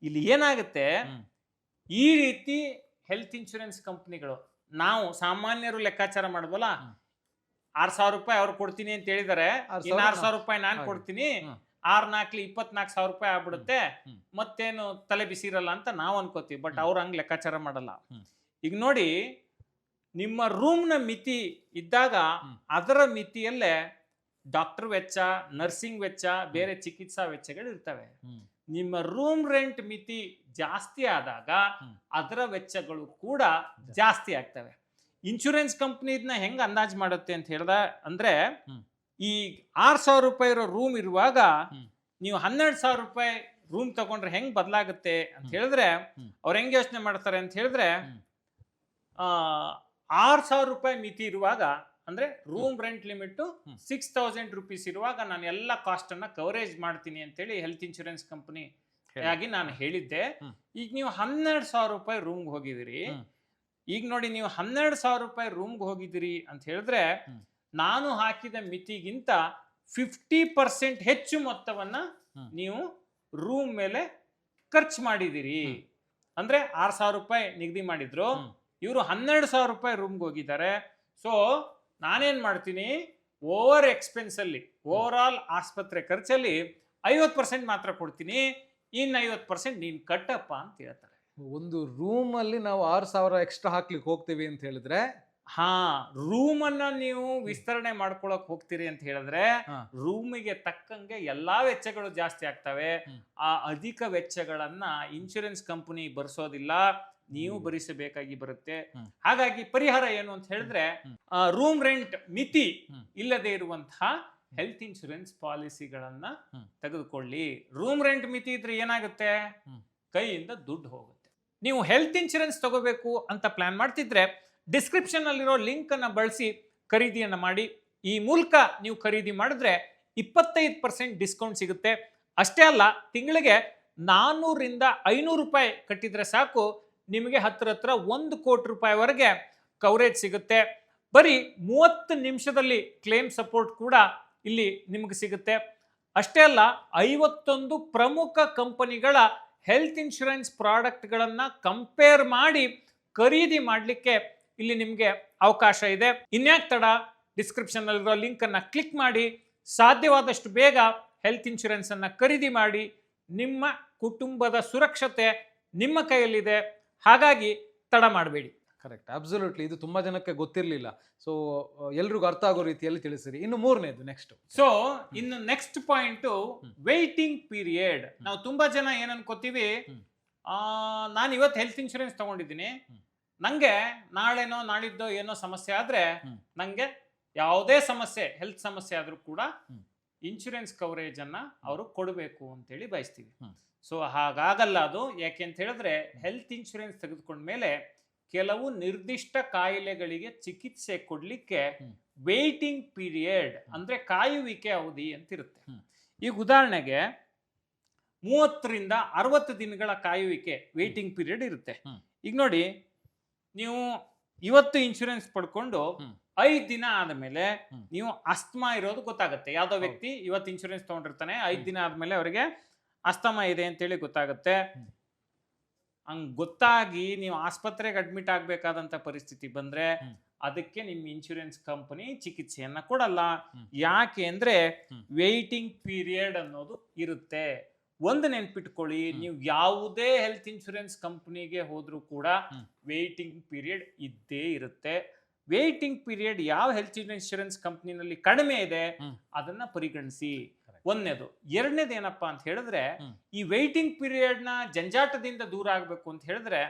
ಇಲ್ಲಿ ಏನಾಗುತ್ತೆ, ಈ ರೀತಿ ಹೆಲ್ತ್ ಇನ್ಶೂರೆನ್ಸ್ ಕಂಪ್ನಿಗಳು, ನಾವು ಸಾಮಾನ್ಯರು ಲೆಕ್ಕಾಚಾರ ಮಾಡ್ಬೋಲ್ಲ, 6,000 ರೂಪಾಯಿ ಅವ್ರು ಕೊಡ್ತೀನಿ ಅಂತ ಹೇಳಿದಾರೆ, 6,000 ರೂಪಾಯಿ ನಾನು ಕೊಡ್ತೀನಿ, 6 24,000 ರೂಪಾಯಿ ಆಗ್ಬಿಡುತ್ತೆ, ಮತ್ತೇನು ತಲೆ ಬಿಸಿ ಇರಲ್ಲ ಅಂತ ನಾವು ಅನ್ಕೋತೀವಿ. ಬಟ್ ಅವ್ರು ಹಂಗ್ ಲೆಕ್ಕಾಚಾರ ಮಾಡಲ್ಲ. ಈಗ ನೋಡಿ, ನಿಮ್ಮ ರೂಮ್ನ ಮಿತಿ ಇದ್ದಾಗ ಅದರ ಮಿತಿಯಲ್ಲೇ ಡಾಕ್ಟರ್ ವೆಚ್ಚ, ನರ್ಸಿಂಗ್ ವೆಚ್ಚ, ಬೇರೆ ಚಿಕಿತ್ಸಾ ವೆಚ್ಚಗಳು ಇರ್ತವೆ. ನಿಮ್ಮ ರೂಮ್ ರೆಂಟ್ ಮಿತಿ ಜಾಸ್ತಿ ಆದಾಗ ಅದರ ವೆಚ್ಚಗಳು ಕೂಡ ಜಾಸ್ತಿ ಆಗ್ತವೆ. ಇನ್ಶೂರೆನ್ಸ್ ಕಂಪ್ನಿ ಇದನ್ನ ಹೆಂಗ್ ಅಂದಾಜು ಮಾಡುತ್ತೆ ಅಂತ ಹೇಳ್ದ ಅಂದ್ರೆ, ಈ 6,000 ರೂಪಾಯಿ ಇರೋ ರೂಮ್ ಇರುವಾಗ ನೀವು 12,000 ರೂಪಾಯಿ ರೂಮ್ ತಗೊಂಡ್ರೆ ಹೆಂಗ್ ಬದಲಾಗುತ್ತೆ ಅಂತ ಹೇಳಿದ್ರೆ, ಅವ್ರು ಹೆಂಗ್ ಯೋಚನೆ ಮಾಡ್ತಾರೆ ಅಂತ ಹೇಳಿದ್ರೆ, 6,000 ರೂಪಾಯಿ ಮಿತಿ ಇರುವಾಗ, ಅಂದ್ರೆ ರೂಮ್ ರೆಂಟ್ ಲಿಮಿಟ್ 6,000 ರುಪೀಸ್ ಇರುವಾಗ ನಾನು ಎಲ್ಲ ಕಾಸ್ಟ್ ಅನ್ನ ಕವರೇಜ್ ಮಾಡ್ತೀನಿ ಅಂತೇಳಿ ಹೆಲ್ತ್ ಇನ್ಶೂರೆನ್ಸ್ ಕಂಪನಿ ಆಗಿ ನಾನು ಹೇಳಿದ್ದೆ. ಈಗ ನೀವು 12,000 ರೂಪಾಯಿ ರೂಮ್ಗೆ ಹೋಗಿದ್ದೀರಿ. ಈಗ ನೋಡಿ, ನೀವು 12,000 ರೂಪಾಯಿ ರೂಮ್ಗೆ ಹೋಗಿದ್ದೀರಿ ಅಂತ ಹೇಳಿದ್ರೆ, ನಾನು ಹಾಕಿದ ಮಿತಿಗಿಂತ 50% ಹೆಚ್ಚು ಮೊತ್ತವನ್ನ ನೀವು ರೂಮ್ ಮೇಲೆ ಖರ್ಚು ಮಾಡಿದಿರಿ. ಅಂದ್ರೆ 6,000 ರೂಪಾಯಿ ನಿಗದಿ ಮಾಡಿದ್ರು, ಇವರು 12,000 ರೂಪಾಯಿ ರೂಮ್ಗೆ ಹೋಗಿದ್ದಾರೆ. ಸೊ ನಾನೇನ್ ಮಾಡ್ತೀನಿ, ಓವರ್ ಎಕ್ಸ್ಪೆನ್ಸ್ ಅಲ್ಲಿ, ಓವರ್ ಆಲ್ ಆಸ್ಪತ್ರೆ ಖರ್ಚಲ್ಲಿ 50% ಮಾತ್ರ ಕೊಡ್ತೀನಿ, ಇನ್ನು 50% ನೀನ್ ಕಟ್ಟಪ್ಪ ಅಂತ ಹೇಳ್ತಾರೆ. ಒಂದು ರೂಮ್ ಅಲ್ಲಿ ನಾವು 6,000 ಎಕ್ಸ್ಟ್ರಾ ಹಾಕ್ಲಿಕ್ಕೆ ಹೋಗ್ತೀವಿ ಅಂತ ಹೇಳಿದ್ರೆ, ರೂಮ್ ಅನ್ನ ನೀವು ವಿಸ್ತರಣೆ ಮಾಡ್ಕೊಳಕ್ ಹೋಗ್ತೀರಿ ಅಂತ ಹೇಳಿದ್ರೆ, ರೂಮಿಗೆ ತಕ್ಕಂಗೆ ಎಲ್ಲಾ ವೆಚ್ಚಗಳು ಜಾಸ್ತಿ ಆಗ್ತವೆ. ಆ ಅಧಿಕ ವೆಚ್ಚಗಳನ್ನ ಇನ್ಶೂರೆನ್ಸ್ ಕಂಪನಿ ಭರಿಸೋದಿಲ್ಲ, ನೀವು ಭರಿಸಬೇಕಾಗಿ ಬರುತ್ತೆ. ಹಾಗಾಗಿ ಪರಿಹಾರ ಏನು ಅಂತ ಹೇಳಿದ್ರೆ, ರೂಮ್ ರೆಂಟ್ ಮಿತಿ ಇಲ್ಲದೆ ಇರುವಂತಹ ಹೆಲ್ತ್ ಇನ್ಶೂರೆನ್ಸ್ ಪಾಲಿಸಿಗಳನ್ನ ತೆಗೆದುಕೊಳ್ಳಿ. ರೂಮ್ ರೆಂಟ್ ಮಿತಿ ಇದ್ರೆ ಏನಾಗುತ್ತೆ, ಕೈಯಿಂದ ದುಡ್ಡು ಹೋಗುತ್ತೆ. ನೀವು ಹೆಲ್ತ್ ಇನ್ಶೂರೆನ್ಸ್ ತಗೋಬೇಕು ಅಂತ ಪ್ಲಾನ್ ಮಾಡ್ತಿದ್ರೆ, ಡಿಸ್ಕ್ರಿಪ್ಷನ್ ಅಲ್ಲಿರೋ ಲಿಂಕ್ ಅನ್ನ ಬಳಸಿ ಖರೀದಿಯನ್ನ ಮಾಡಿ. ಈ ಮೂಲಕ ನೀವು ಖರೀದಿ ಮಾಡಿದ್ರೆ 25% ಡಿಸ್ಕೌಂಟ್ ಸಿಗುತ್ತೆ. ಅಷ್ಟೇ ಅಲ್ಲ, ತಿಂಗಳಿಗೆ 400 ರಿಂದ 500 ರೂಪಾಯಿ ಕಟ್ಟಿದ್ರೆ ಸಾಕು, ನಿಮಗೆ ಹತ್ರ 1 ಕೋಟಿ ರೂಪಾಯಿವರೆಗೆ ಕವರೇಜ್ ಸಿಗುತ್ತೆ. ಬರೀ 30 ನಿಮಿಷದಲ್ಲಿ ಕ್ಲೇಮ್ ಸಪೋರ್ಟ್ ಕೂಡ ಇಲ್ಲಿ ನಿಮಗೆ ಸಿಗುತ್ತೆ. ಅಷ್ಟೇ ಅಲ್ಲ, 51 ಪ್ರಮುಖ ಕಂಪನಿಗಳ ಹೆಲ್ತ್ ಇನ್ಶೂರೆನ್ಸ್ ಪ್ರಾಡಕ್ಟ್ಗಳನ್ನ ಕಂಪೇರ್ ಮಾಡಿ ಖರೀದಿ ಮಾಡಲಿಕ್ಕೆ ಇಲ್ಲಿ ನಿಮಗೆ ಅವಕಾಶ ಇದೆ. ಇನ್ಯಾಕ್ ತಡ, ಡಿಸ್ಕ್ರಿಪ್ಷನ್ ಅಲ್ಲಿರೋ ಲಿಂಕ್ ಅನ್ನ ಕ್ಲಿಕ್ ಮಾಡಿ ಸಾಧ್ಯವಾದಷ್ಟು ಬೇಗ ಹೆಲ್ತ್ ಇನ್ಶೂರೆನ್ಸ್ ಅನ್ನ ಖರೀದಿ ಮಾಡಿ. ನಿಮ್ಮ ಕುಟುಂಬದ ಸುರಕ್ಷತೆ ನಿಮ್ಮ ಕೈಯಲ್ಲಿದೆ, ಹಾಗಾಗಿ ತಡ ಮಾಡಬೇಡಿ. Correct, absolutely. ಇದು ತುಂಬಾ ಜನಕ್ಕೆ ಗೊತ್ತಿರಲಿಲ್ಲ. ಸೊ ಎಲ್ರಿಗೂ ಅರ್ಥ ಆಗೋ ರೀತಿಯಲ್ಲಿ ತಿಳಿಸಿರಿ. ಇನ್ನು 3ನೇದು ನೆಕ್ಸ್ಟ್. ಸೊ ಇನ್ನು ನೆಕ್ಸ್ಟ್ ಪಾಯಿಂಟ್, ವೇಟಿಂಗ್ ಪೀರಿಯಡ್. ನಾವು ತುಂಬಾ ಜನ ಏನ್ ಅನ್ಕೋತೀವಿ, ನಾನು ಇವತ್ತು ಹೆಲ್ತ್ ಇನ್ಶೂರೆನ್ಸ್ ತಗೊಂಡಿದ್ದೀನಿ, ನಂಗೆ ನಾಳೆನೋ ನಾಳಿದ್ದೋ ಏನೋ ಸಮಸ್ಯೆ ಆದ್ರೆ, ನಂಗೆ ಯಾವುದೇ ಸಮಸ್ಯೆ, ಹೆಲ್ತ್ ಸಮಸ್ಯೆ ಆದ್ರೂ ಕೂಡ ಇನ್ಶೂರೆನ್ಸ್ ಕವರೇಜ್ ಅನ್ನ ಅವರು ಕೊಡಬೇಕು ಅಂತೇಳಿ ಬಯಸ್ತೀವಿ. ಸೊ ಹಾಗಾಗಲ್ಲ ಅದು. ಯಾಕೆ ಅಂತ ಹೇಳಿದ್ರೆ, ಹೆಲ್ತ್ ಇನ್ಶೂರೆನ್ಸ್ ತೆಗೆದುಕೊಂಡ್ಮೇಲೆ ಕೆಲವು ನಿರ್ದಿಷ್ಟ ಕಾಯಿಲೆಗಳಿಗೆ ಚಿಕಿತ್ಸೆ ಕೊಡ್ಲಿಕ್ಕೆ ವೇಟಿಂಗ್ ಪೀರಿಯಡ್ ಅಂದ್ರೆ ಕಾಯುವಿಕೆ ಅವಧಿ ಅಂತ ಇರುತ್ತೆ. ಈಗ ಉದಾಹರಣೆಗೆ 30 ರಿಂದ 60 ದಿನಗಳ ಕಾಯುವಿಕೆ ವೇಟಿಂಗ್ ಪೀರಿಯಡ್ ಇರುತ್ತೆ. ಈಗ ನೋಡಿ, ನೀವು ಇವತ್ತು ಇನ್ಶೂರೆನ್ಸ್ ಪಡ್ಕೊಂಡು 5 ದಿನ ಆದ್ಮೇಲೆ ನೀವು ಅಸ್ತಮಾ ಇರೋದು ಗೊತ್ತಾಗುತ್ತೆ. ಯಾವ್ದೋ ವ್ಯಕ್ತಿ ಇವತ್ತು ಇನ್ಶೂರೆನ್ಸ್ ತಗೊಂಡಿರ್ತಾನೆ, 5 ದಿನ ಆದ್ಮೇಲೆ ಅವರಿಗೆ ಅಸ್ತಮಾ ಇದೆ ಅಂತೇಳಿ ಗೊತ್ತಾಗುತ್ತೆ. ಹಂಗ್ ಗೊತ್ತಾಗಿ ನೀವು ಆಸ್ಪತ್ರೆಗೆ ಅಡ್ಮಿಟ್ ಆಗ್ಬೇಕಾದಂತ ಪರಿಸ್ಥಿತಿ ಬಂದ್ರೆ, ಅದಕ್ಕೆ ನಿಮ್ಮ ಇನ್ಶೂರೆನ್ಸ್ ಕಂಪನಿ ಚಿಕಿತ್ಸೆಯನ್ನ ಕೊಡಲ್ಲ. ಯಾಕೆ ಅಂದ್ರೆ ವೇಟಿಂಗ್ ಪೀರಿಯಡ್ ಅನ್ನೋದು ಇರುತ್ತೆ. ಒಂದು ನೆನ್ಪಿಟ್ಕೊಳ್ಳಿ, ನೀವು ಯಾವುದೇ ಹೆಲ್ತ್ ಇನ್ಶೂರೆನ್ಸ್ ಕಂಪನಿಗೆ ಹೋದ್ರೂ ಕೂಡ ವೇಟಿಂಗ್ ಪೀರಿಯಡ್ ಇದ್ದೇ ಇರುತ್ತೆ. ವೇಟಿಂಗ್ ಪೀರಿಯಡ್ ಯಾವ ಹೆಲ್ತ್ ಇನ್ಶೂರೆನ್ಸ್ ಕಂಪನಿನಲ್ಲಿ ಕಡಿಮೆ ಇದೆ ಅದನ್ನ ಪರಿಗಣಿಸಿ. ಒಂದನೇದು. ಎರಡನೇದು ಏನಪ್ಪಾ ಅಂತ ಹೇಳಿದ್ರೆ, ಈ ವೇಟಿಂಗ್ ಪೀರಿಯಡ್ ನ ಜಂಜಾಟದಿಂದ ದೂರ ಆಗ್ಬೇಕು ಅಂತ ಹೇಳಿದ್ರೆ,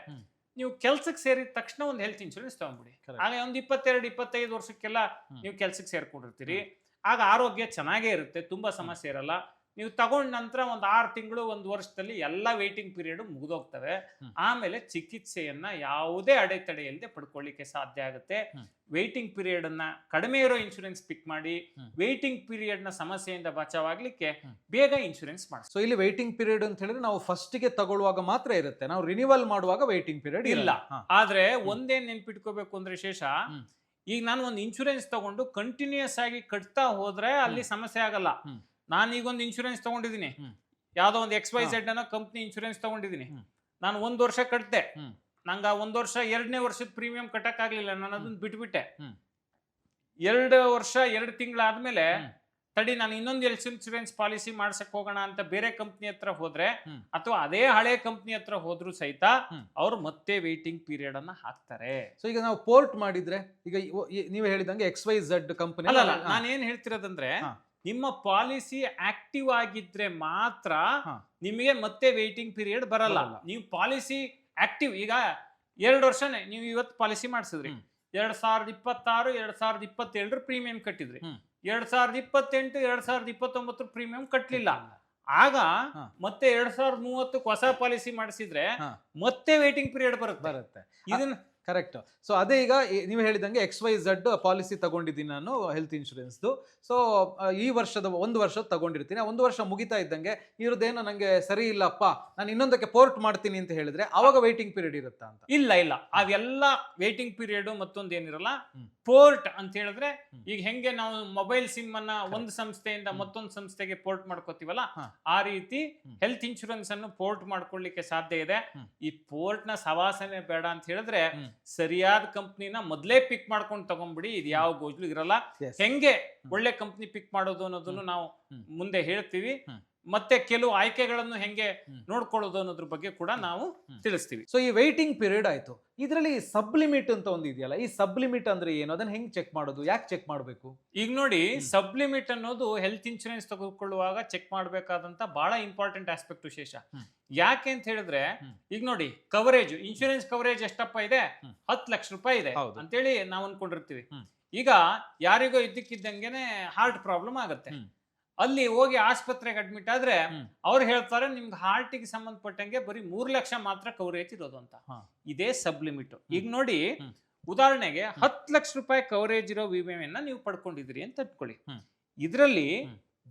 ನೀವು ಕೆಲ್ಸಕ್ಕೆ ಸೇರಿದ ತಕ್ಷಣ ಒಂದು ಹೆಲ್ತ್ ಇನ್ಶೂರೆನ್ಸ್ ತಗೊಂಡ್ಬಿಡಿ. ಆಗ ಒಂದು 22-25 ವರ್ಷಕ್ಕೆಲ್ಲ ನೀವು ಕೆಲ್ಸಕ್ಕೆ ಸೇರ್ಕೊಂಡಿರ್ತೀರಿ. ಆಗ ಆರೋಗ್ಯ ಚೆನ್ನಾಗೇ ಇರುತ್ತೆ, ತುಂಬಾ ಸಮಸ್ಯೆ ಇರಲ್ಲ. ನೀವು ತಗೊಂಡ ನಂತರ ಒಂದು 6 ತಿಂಗಳು 1 ವರ್ಷದಲ್ಲಿ ಎಲ್ಲ ವೇಟಿಂಗ್ ಪೀರಿಯಡ್ ಮುಗಿದೋಗ್ತವೆ. ಆಮೇಲೆ ಚಿಕಿತ್ಸೆಯನ್ನ ಯಾವುದೇ ಅಡೆತಡೆ ಇಲ್ಲದೆ ಪಡ್ಕೊಳ್ಳಿಕ್ಕೆ ಸಾಧ್ಯ ಆಗುತ್ತೆ. ವೇಟಿಂಗ್ ಪೀರಿಯಡ್ ಅನ್ನ ಕಡಿಮೆ ಇರೋ ಇನ್ಶೂರೆನ್ಸ್ ಪಿಕ್ ಮಾಡಿ ವೇಟಿಂಗ್ ಪೀರಿಯಡ್ ನ ಸಮಸ್ಯೆಯಿಂದ ಬಚಾವಾಗ್ಲಿಕ್ಕೆ ಬೇಗ ಇನ್ಶೂರೆನ್ಸ್ ಮಾಡಿ. ಸೊ ಇಲ್ಲಿ ವೇಟಿಂಗ್ ಪೀರಿಯಡ್ ಅಂತ ಹೇಳಿದ್ರೆ ನಾವು ಫಸ್ಟ್ ಗೆ ತಗೊಳ್ಳುವಾಗ ಮಾತ್ರ ಇರುತ್ತೆ, ನಾವು ರಿನಿವಲ್ ಮಾಡುವಾಗ ವೇಟಿಂಗ್ ಪೀರಿಯಡ್ ಇಲ್ಲ. ಆದ್ರೆ ಒಂದೇನ್ ನೆನ್ಪಿಟ್ಕೋಬೇಕು ಅಂದ್ರೆ ಶೇಷ, ಈಗ ನಾನು ಒಂದು ಇನ್ಶೂರೆನ್ಸ್ ತಗೊಂಡು ಕಂಟಿನ್ಯೂಸ್ ಆಗಿ ಕಟ್ತಾ ಹೋದ್ರೆ ಅಲ್ಲಿ ಸಮಸ್ಯೆ ಆಗಲ್ಲ. ನಾನು ಈಗ ಒಂದು ಇನ್ಶೂರೆನ್ಸ್ ತಗೊಂಡಿದ್ದೀನಿ, ಯಾವ್ದೋ ಒಂದು XYZ ಅನ್ನೋ ಕಂಪ್ನಿ ಇನ್ಶೂರೆನ್ಸ್ ತಗೊಂಡಿದ್ದೀನಿ. ನಾನು 1 ವರ್ಷ ಕಟ್ತೆ, ನಂಗೆ 1 ವರ್ಷ 2ನೇ ವರ್ಷದ ಪ್ರೀಮಿಯಂ ಕಟ್ಟಕ್ ಆಗ್ಲಿಲ್ಲ, ನಾನು ಅದನ್ನ ಬಿಟ್ಬಿಟ್ಟೆ. 2 ವರ್ಷ 2 ತಿಂಗಳಾದ್ಮೇಲೆ ತಡಿ ನಾನು ಇನ್ನೊಂದು ಇನ್ಶೂರೆನ್ಸ್ ಪಾಲಿಸಿ ಮಾಡ್ಸಕ್ ಹೋಗೋಣ ಅಂತ ಬೇರೆ ಕಂಪ್ನಿ ಹತ್ರ ಹೋದ್ರೆ ಅಥವಾ ಅದೇ ಹಳೆ ಕಂಪ್ನಿ ಹತ್ರ ಹೋದ್ರು ಸಹಿತ ಅವ್ರು ಮತ್ತೆ ವೇಟಿಂಗ್ ಪೀರಿಯಡ್ ಅನ್ನ ಹಾಕ್ತಾರೆ. ಸೊ ಈಗ ನಾವು ಪೋರ್ಟ್ ಮಾಡಿದ್ರೆ, ಈಗ ನೀವು ಹೇಳಿದಂಗೆ XYZ ಕಂಪನಿ ಅಲ್ಲ, ನಾನು ಏನ್ ಹೇಳ್ತಿರೋದಂದ್ರೆ ನಿಮ್ಮ ಪಾಲಿಸಿ ಆಕ್ಟಿವ್ ಆಗಿದ್ರೆ ಮಾತ್ರ ನಿಮಗೆ ಮತ್ತೆ ವೇಟಿಂಗ್ ಪೀರಿಯಡ್ ಬರಲ್ಲ. ನೀವು ಪಾಲಿಸಿ ಆಕ್ಟಿವ್ ಈಗ 2 ವರ್ಷನೇ ನೀವು ಇವತ್ತು ಪಾಲಿಸಿ ಮಾಡಿಸಿದ್ರಿ, 2026 2027 ಪ್ರೀಮಿಯಂ ಕಟ್ಟಿದ್ರಿ, 2028 2029 ಪ್ರೀಮಿಯಂ ಕಟ್ಟಲಿಲ್ಲ. ಆಗ ಮತ್ತೆ 2030 ಹೊಸ ಪಾಲಿಸಿ ಮಾಡಿಸಿದ್ರೆ ಮತ್ತೆ ವೇಟಿಂಗ್ ಪೀರಿಯಡ್ ಬರುತ್ತೆ. ಇದನ್ನ ಕರೆಕ್ಟ್. ಸೊ ಅದೇ ಈಗ ನೀವು ಹೇಳಿದಂಗೆ XYZ ಪಾಲಿಸಿ ತಗೊಂಡಿದ್ದೀನಿ ನಾನು ಹೆಲ್ತ್ ಇನ್ಶೂರೆನ್ಸ್ದು. ಸೊ ಈ ವರ್ಷದ 1 ವರ್ಷ ತಗೊಂಡಿರ್ತೀನಿ, 1 ವರ್ಷ ಮುಗಿತಾ ಇದ್ದಂಗೆ ಇವ್ರದ್ದೇನೋ ನಂಗೆ ಸರಿ ಇಲ್ಲಪ್ಪ, ನಾನು ಇನ್ನೊಂದಕ್ಕೆ ಪೋರ್ಟ್ ಮಾಡ್ತೀನಿ ಅಂತ ಹೇಳಿದ್ರೆ ಅವಾಗ ವೇಟಿಂಗ್ ಪೀರಿಯಡ್ ಇರುತ್ತಾ ಅಂತ? ಇಲ್ಲ, ಅವೆಲ್ಲ ವೇಟಿಂಗ್ ಪೀರಿಯಡ್ ಮತ್ತೊಂದು ಏನಿರಲ್ಲ. ಪೋರ್ಟ್ ಅಂತ ಹೇಳಿದ್ರೆ ಈಗ ಹೆಂಗೆ ನಾವು ಮೊಬೈಲ್ ಸಿಮ್ ಅನ್ನ ಒಂದು ಸಂಸ್ಥೆಯಿಂದ ಮತ್ತೊಂದು ಸಂಸ್ಥೆಗೆ ಪೋರ್ಟ್ ಮಾಡ್ಕೋತೀವಲ್ಲ, ಆ ರೀತಿ ಹೆಲ್ತ್ ಇನ್ಶೂರೆನ್ಸ್ ಅನ್ನು ಪೋರ್ಟ್ ಮಾಡ್ಕೊಳ್ಳಿಕ್ಕೆ ಸಾಧ್ಯ ಇದೆ. ಈ ಪೋರ್ಟ್ ನ ಸವಾಸನೆ ಬೇಡ ಅಂತ ಹೇಳಿದ್ರೆ ಸರಿಯಾದ ಕಂಪ್ನಿನ ಮೊದಲೇ ಪಿಕ್ ಮಾಡ್ಕೊಂಡು ತಗೊಂಡ್ಬಿಡಿ, ಇದು ಯಾವ ಗೋಜಲು ಇರಲ್ಲ. ಹೆಂಗೆ ಒಳ್ಳೆ ಕಂಪ್ನಿ ಪಿಕ್ ಮಾಡೋದು ಅನ್ನೋದನ್ನು ನಾವು ಮುಂದೆ ಹೇಳ್ತೀವಿ. ಮತ್ತೆ ಕೆಲವು ಆಯ್ಕೆಗಳನ್ನು ಹೆಂಗೆ ನೋಡ್ಕೊಳ್ಳೋದು ಅನ್ನೋದ್ರ ಬಗ್ಗೆ ಕೂಡ ನಾವು ತಿಳಿಸ್ತೀವಿ. ಸೊ ಈ ವೇಟಿಂಗ್ ಪೀರಿಯಡ್ ಆಯ್ತು, ಇದರಲ್ಲಿ ಸಬ್ ಲಿಮಿಟ್ ಅಂತ ಒಂದು ಇದೆಯಲ್ಲ, ಈ ಸಬ್ ಲಿಮಿಟ್ ಅಂದ್ರೆ ಏನು, ಅದನ್ನ ಹೆಂಗ್ ಚೆಕ್ ಮಾಡೋದು, ಯಾಕೆ ಚೆಕ್ ಮಾಡಬೇಕು? ಈಗ ನೋಡಿ, ಸಬ್ ಲಿಮಿಟ್ ಅನ್ನೋದು ಹೆಲ್ತ್ ಇನ್ಶೂರೆನ್ಸ್ ತೆಗೆದುಕೊಳ್ಳುವಾಗ ಚೆಕ್ ಮಾಡಬೇಕಾದಂತ ಬಹಳ ಇಂಪಾರ್ಟೆಂಟ್ ಆಸ್ಪೆಕ್ಟ್ ವಿಶೇಷ. ಯಾಕೆ ಅಂತ ಹೇಳಿದ್ರೆ ಈಗ ನೋಡಿ, ಕವರೇಜ್ ಇನ್ಶೂರೆನ್ಸ್ ಕವರೇಜ್ ಎಷ್ಟಪ್ಪ ಇದೆ, 10 ಲಕ್ಷ ರೂಪಾಯಿ ಇದೆ ಅಂತೇಳಿ ನಾವು ಅನ್ಕೊಂಡಿರ್ತೀವಿ. ಈಗ ಯಾರಿಗೋ ಇದ್ದಕ್ಕಿದ್ದಂಗೆನೆ ಹಾರ್ಟ್ ಪ್ರಾಬ್ಲಮ್ ಆಗುತ್ತೆ, ಅಲ್ಲಿ ಹೋಗಿ ಆಸ್ಪತ್ರೆಗೆ ಅಡ್ಮಿಟ್ ಆದ್ರೆ ಅವ್ರು ಹೇಳ್ತಾರೆ ನಿಮ್ಗೆ ಹಾರ್ಟಿಗೆ ಸಂಬಂಧಪಟ್ಟಂಗೆ ಬರೀ 3 ಲಕ್ಷ ಮಾತ್ರ ಕವರೇಜ್ ಇರೋದು ಅಂತ. ಇದೇ ಸಬ್ ಲಿಮಿಟ್. ಈಗ ನೋಡಿ, ಉದಾಹರಣೆಗೆ 10 ಲಕ್ಷ ರೂಪಾಯಿ ಕವರೇಜ್ ಇರೋ ವಿಮೆಯನ್ನ ನೀವು ಪಡ್ಕೊಂಡಿದ್ರಿ ಅಂತ ಇಟ್ಕೊಳ್ಳಿ. ಇದರಲ್ಲಿ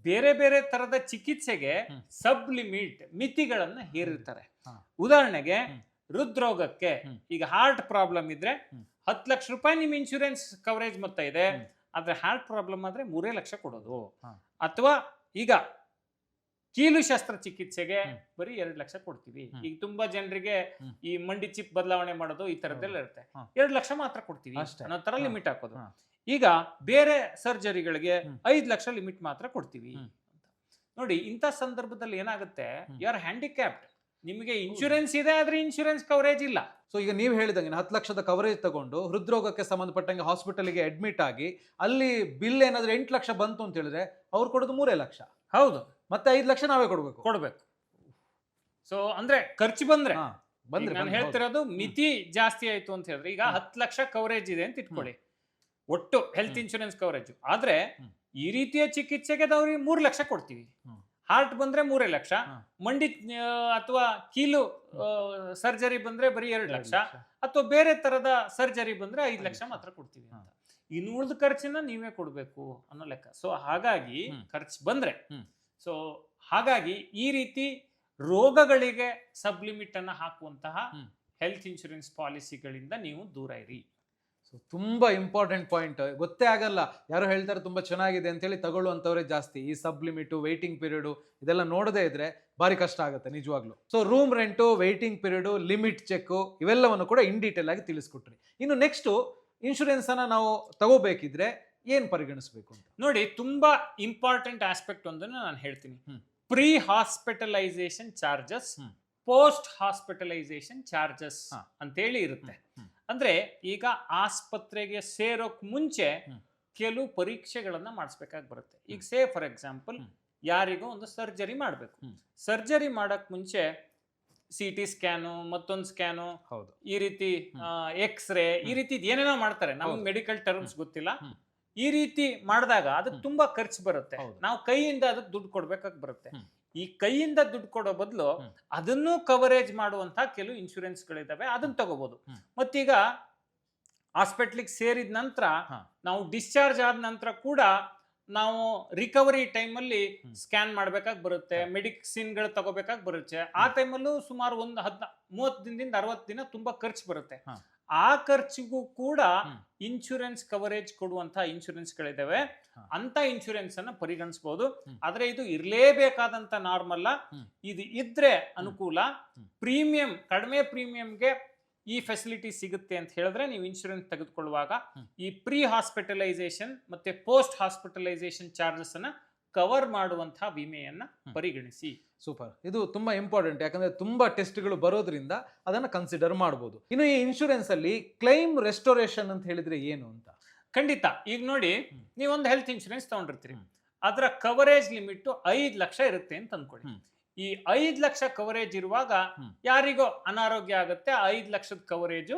ಬೇರೆ ಬೇರೆ ತರದ ಚಿಕಿತ್ಸೆಗೆ ಸಬ್ ಲಿಮಿಟ್ ಮಿತಿಗಳನ್ನ ಹೇರಿರ್ತಾರೆ. ಉದಾಹರಣೆಗೆ ಹೃದ್ರೋಗಕ್ಕೆ ಈಗ ಹಾರ್ಟ್ ಪ್ರಾಬ್ಲಮ್ ಇದ್ರೆ 10 ಲಕ್ಷ ರೂಪಾಯಿ ನಿಮ್ ಇನ್ಶೂರೆನ್ಸ್ ಕವರೇಜ್ ಮೊತ್ತ ಇದೆ, ಆದ್ರೆ ಹಾರ್ಟ್ ಪ್ರಾಬ್ಲಮ್ ಆದ್ರೆ 3 ಲಕ್ಷ ಕೊಡೋದು. ಅಥವಾ ಈಗ ಕೀಲು ಶಸ್ತ್ರ ಚಿಕಿತ್ಸೆಗೆ ಬರೀ 2 ಲಕ್ಷ ಕೊಡ್ತೀವಿ. ಈಗ ತುಂಬಾ ಜನರಿಗೆ ಈ ಮಂಡಿ ಚಿಪ್ ಬದಲಾವಣೆ ಮಾಡೋದು ಈ ತರದ್ದೆಲ್ಲ ಇರುತ್ತೆ, 2 ಲಕ್ಷ ಮಾತ್ರ ಕೊಡ್ತೀವಿ ಅನ್ನೋ ತರ ಲಿಮಿಟ್ ಹಾಕೋದು. ಈಗ ಬೇರೆ ಸರ್ಜರಿಗಳಿಗೆ 5 ಲಕ್ಷ ಲಿಮಿಟ್ ಮಾತ್ರ ಕೊಡ್ತೀವಿ. ನೋಡಿ, ಇಂಥ ಸಂದರ್ಭದಲ್ಲಿ ಏನಾಗುತ್ತೆ, ಯು ಆರ್ ಹ್ಯಾಂಡಿಕ್ಯಾಪ್ಡ್, ನಿಮಗೆ ಇನ್ಶೂರೆನ್ಸ್ ಇದೆ ಆದ್ರೆ ಇನ್ಶೂರೆನ್ಸ್ ಕವರೇಜ್ ಇಲ್ಲ. ಸೊ ಈಗ ನೀವು ಹೇಳಿದಂಗೆ 10 ಲಕ್ಷದ ಕವರೇಜ್ ತಗೊಂಡು ಹೃದ್ರೋಗಕ್ಕೆ ಸಂಬಂಧಪಟ್ಟಂಗೆ ಹಾಸ್ಪಿಟಲ್ಗೆ ಅಡ್ಮಿಟ್ ಆಗಿ ಅಲ್ಲಿ ಬಿಲ್ ಏನಾದ್ರೆ 8 ಲಕ್ಷ ಬಂತು ಅಂತ ಹೇಳಿದ್ರೆ ಅವ್ರು ಕೊಡೋದು 3 ಲಕ್ಷ. ಹೌದು, ಮತ್ತೆ 5 ಲಕ್ಷ ನಾವೇ ಕೊಡ್ಬೇಕು. ಸೊ ಅಂದ್ರೆ ಖರ್ಚು ಬಂದ್ರೆ ನಾನು ಹೇಳ್ತಿರೋದು ಮಿತಿ ಜಾಸ್ತಿ ಆಯ್ತು ಅಂತ ಹೇಳಿದ್ರೆ, ಈಗ 10 ಲಕ್ಷ ಕವರೇಜ್ ಇದೆ ಅಂತ ಇಟ್ಕೊಳ್ಳಿ, ಒಟ್ಟು ಹೆಲ್ತ್ ಇನ್ಶೂರೆನ್ಸ್ ಕವರೇಜ್ ಆದ್ರೆ ಈ ರೀತಿಯ ಚಿಕಿತ್ಸೆಗೆ ನಾವು 3 ಲಕ್ಷ ಕೊಡ್ತೀವಿ. ಹಾರ್ಟ್ ಬಂದ್ರೆ 3 ಲಕ್ಷ, ಮಂಡಿ ಅಥವಾ ಕೀಲು ಸರ್ಜರಿ ಬಂದ್ರೆ ಬರೀ 2 ಲಕ್ಷ, ಅಥವಾ ಬೇರೆ ತರದ ಸರ್ಜರಿ ಬಂದ್ರೆ 5 ಲಕ್ಷ ಮಾತ್ರ ಕೊಡ್ತೀವಿ ಅಂತ. ಇನ್ನು ಉಳಿದ ಖರ್ಚನ್ನ ನೀವೇ ಕೊಡ್ಬೇಕು ಅನ್ನೋ ಲೆಕ್ಕ. ಸೊ ಹಾಗಾಗಿ ಖರ್ಚು ಬಂದ್ರೆ, ಸೊ ಹಾಗಾಗಿ ಈ ರೀತಿ ರೋಗಗಳಿಗೆ ಸಬ್ ಲಿಮಿಟ್ ಅನ್ನ ಹಾಕುವಂತಹ ಹೆಲ್ತ್ ಇನ್ಶೂರೆನ್ಸ್ ಪಾಲಿಸಿಗಳಿಂದ ನೀವು ದೂರ ಇರಿ. ಸೊ ತುಂಬಾ ಇಂಪಾರ್ಟೆಂಟ್ ಪಾಯಿಂಟ್, ಗೊತ್ತೇ ಆಗಲ್ಲ, ಯಾರು ಹೇಳ್ತಾರೆ ತುಂಬಾ ಚೆನ್ನಾಗಿದೆ ಅಂತೇಳಿ ತಗೊಳ್ಳುವಂತವರೇ ಜಾಸ್ತಿ. ಈ ಸಬ್ ಲಿಮಿಟ್, ವೇಟಿಂಗ್ ಪೀರಿಯಡ್ ಇದೆಲ್ಲ ನೋಡದೇ ಇದ್ರೆ ಭಾರಿ ಕಷ್ಟ ಆಗುತ್ತೆ ನಿಜವಾಗ್ಲು. So room rent, waiting period, limit check ಇವೆಲ್ಲವನ್ನು ಕೂಡ ಇನ್ ಡೀಟೇಲ್ ಆಗಿ ತಿಳಿಸ್ಕೊಟ್ರಿ. ಇನ್ನು ನೆಕ್ಸ್ಟ್ ಇನ್ಶೂರೆನ್ಸ್ ಅನ್ನ ನಾವು ತಗೋಬೇಕಿದ್ರೆ ಏನ್ ಪರಿಗಣಿಸಬೇಕು ಅಂತ ನೋಡಿ, ತುಂಬಾ ಇಂಪಾರ್ಟೆಂಟ್ ಆಸ್ಪೆಕ್ಟ್ ಒಂದನ್ನು ನಾನು ಹೇಳ್ತೀನಿ. Pre hospitalisation charges, post hospitalisation charges ಅಂತೇಳಿ ಇರುತ್ತೆ. ಅಂದ್ರೆ ಈಗ ಆಸ್ಪತ್ರೆಗೆ ಸೇರೋಕ್ ಮುಂಚೆ ಕೆಲವು ಪರೀಕ್ಷೆಗಳನ್ನ ಮಾಡಿಸ್ಬೇಕಾಗಿ ಬರುತ್ತೆ. ಈಗ ಸೇ ಫಾರ್ ಎಕ್ಸಾಂಪಲ್ ಯಾರಿಗೋ ಒಂದು ಸರ್ಜರಿ ಮಾಡಬೇಕು, ಸರ್ಜರಿ ಮಾಡಕ್ ಮುಂಚೆ CT ಸ್ಕ್ಯಾನು, ಮತ್ತೊಂದು ಸ್ಕ್ಯಾನು, ಹೌದು. ಈ ರೀತಿ ಎಕ್ಸ್ರೇ, ಈ ರೀತಿ ಏನೇನೋ ಮಾಡ್ತಾರೆ. ನಮ್ಗೆ ಹೌದು. ಮೆಡಿಕಲ್ ಟರ್ಮ್ಸ್ ಗೊತ್ತಿಲ್ಲ. ಹ್ಮ್. ಈ ರೀತಿ ಮಾಡಿದಾಗ ಅದಕ್ಕೆ ತುಂಬಾ ಖರ್ಚು ಬರುತ್ತೆ. ಹೌದು. ನಾವು ಕೈಯಿಂದ ಅದಕ್ಕೆ ದುಡ್ಡು ಕೊಡ್ಬೇಕಾಗಿ ಬರುತ್ತೆ. ಹ್ಮ್. ಈ ಕೈಯಿಂದ ದುಡ್ಡು ಕೊಡೋ ಬದಲು ಹ್ಮ್. ಅದನ್ನು ಕವರೇಜ್ ಮಾಡುವಂತ ಕೆಲವು ಇನ್ಶೂರೆನ್ಸ್ಗಳಿದಾವೆ, ಅದನ್ನ ತಗೋಬಹುದು. ಹ್ಮ್. ಮತ್ತೀಗ ಹಾಸ್ಪಿಟ್ಲಿಗೆ ಸೇರಿದ ನಂತರ ಹಾ. ನಾವು ಡಿಸ್ಚಾರ್ಜ್ ಆದ ನಂತರ ಕೂಡ ನಾವು ರಿಕವರಿ ಟೈಮಲ್ಲಿ ಹ್ಮ್. ಸ್ಕ್ಯಾನ್ ಮಾಡ್ಬೇಕಾಗಿ ಬರುತ್ತೆ, ಮೆಡಿಸಿನ್ಗಳು ತಗೋಬೇಕಾಗಿ ಬರುತ್ತೆ. ಆ ಟೈಮಲ್ಲೂ ಸುಮಾರು ಒಂದು 30 ದಿನದಿಂದ 60 ದಿನ ತುಂಬಾ ಖರ್ಚು ಬರುತ್ತೆ. ಹಾ. ಆ ಖರ್ಚಿಗೂ ಕೂಡ ಹ್ಮ್. ಇನ್ಶೂರೆನ್ಸ್ ಕವರೇಜ್ ಕೊಡುವಂತಹ ಇನ್ಶೂರೆನ್ಸ್ಗಳಿದಾವೆ. ಹಾ. ಅಂತ ಇನ್ಶೂರೆನ್ಸ್ ಅನ್ನ ಪರಿಗಣಿಸಬಹುದು. ಹ್ಮ್. ಆದ್ರೆ ಇದು ಇರ್ಲೇಬೇಕಾದಂತ ನಾರ್ಮಲ್. ಹ್ಮ್. ಇದು ಇದ್ರೆ ಅನುಕೂಲ. ಹ್ಮ್. ಪ್ರೀಮಿಯಂ, ಕಡಿಮೆ ಪ್ರೀಮಿಯಂಗೆ ಈ ಫೆಸಿಲಿಟಿ ಸಿಗುತ್ತೆ ಅಂತ ಹೇಳಿದ್ರೆ ನೀವು ಇನ್ಶೂರೆನ್ಸ್ ತೆಗೆದುಕೊಳ್ಳುವಾಗ ಈ ಪ್ರೀ ಹಾಸ್ಪಿಟಲೈಸೇಷನ್ ಮತ್ತೆ ಪೋಸ್ಟ್ ಹಾಸ್ಪಿಟಲೈಸೇಷನ್ ಚಾರ್ಜಸ್ ಅನ್ನ ಕವರ್ ಮಾಡುವಂತಹ ವಿಮೆಯನ್ನ ಪರಿಗಣಿಸಿ. ಸೂಪರ್. ಇದು ತುಂಬಾ ಇಂಪಾರ್ಟೆಂಟ್, ಯಾಕಂದ್ರೆ ತುಂಬಾ ಟೆಸ್ಟ್ಗಳು ಬರೋದ್ರಿಂದ ಅದನ್ನ ಕನ್ಸಿಡರ್ ಮಾಡಬಹುದು. ಇನ್ನು ಈ ಇನ್ಶೂರೆನ್ಸ್ ಅಲ್ಲಿ ಕ್ಲೈಮ್ ರೆಸ್ಟೋರೇಷನ್ ಅಂತ ಹೇಳಿದ್ರೆ ಏನು ಅಂತ? ಖಂಡಿತ. ಈಗ ನೋಡಿ, ನೀವೊಂದು ಹೆಲ್ತ್ ಇನ್ಶೂರೆನ್ಸ್ ತಗೊಂಡಿರ್ತೀರಿ, ಅದರ ಕವರೇಜ್ ಲಿಮಿಟ್ 5 ಲಕ್ಷ ಇರುತ್ತೆ ಅಂತ ಅನ್ಕೊಳ್ಳಿ. ಈ 5 ಲಕ್ಷ ಕವರೇಜ್ ಇರುವಾಗ ಯಾರಿಗೋ ಅನಾರೋಗ್ಯ ಆಗುತ್ತೆ, 5 ಲಕ್ಷದ ಕವರೇಜು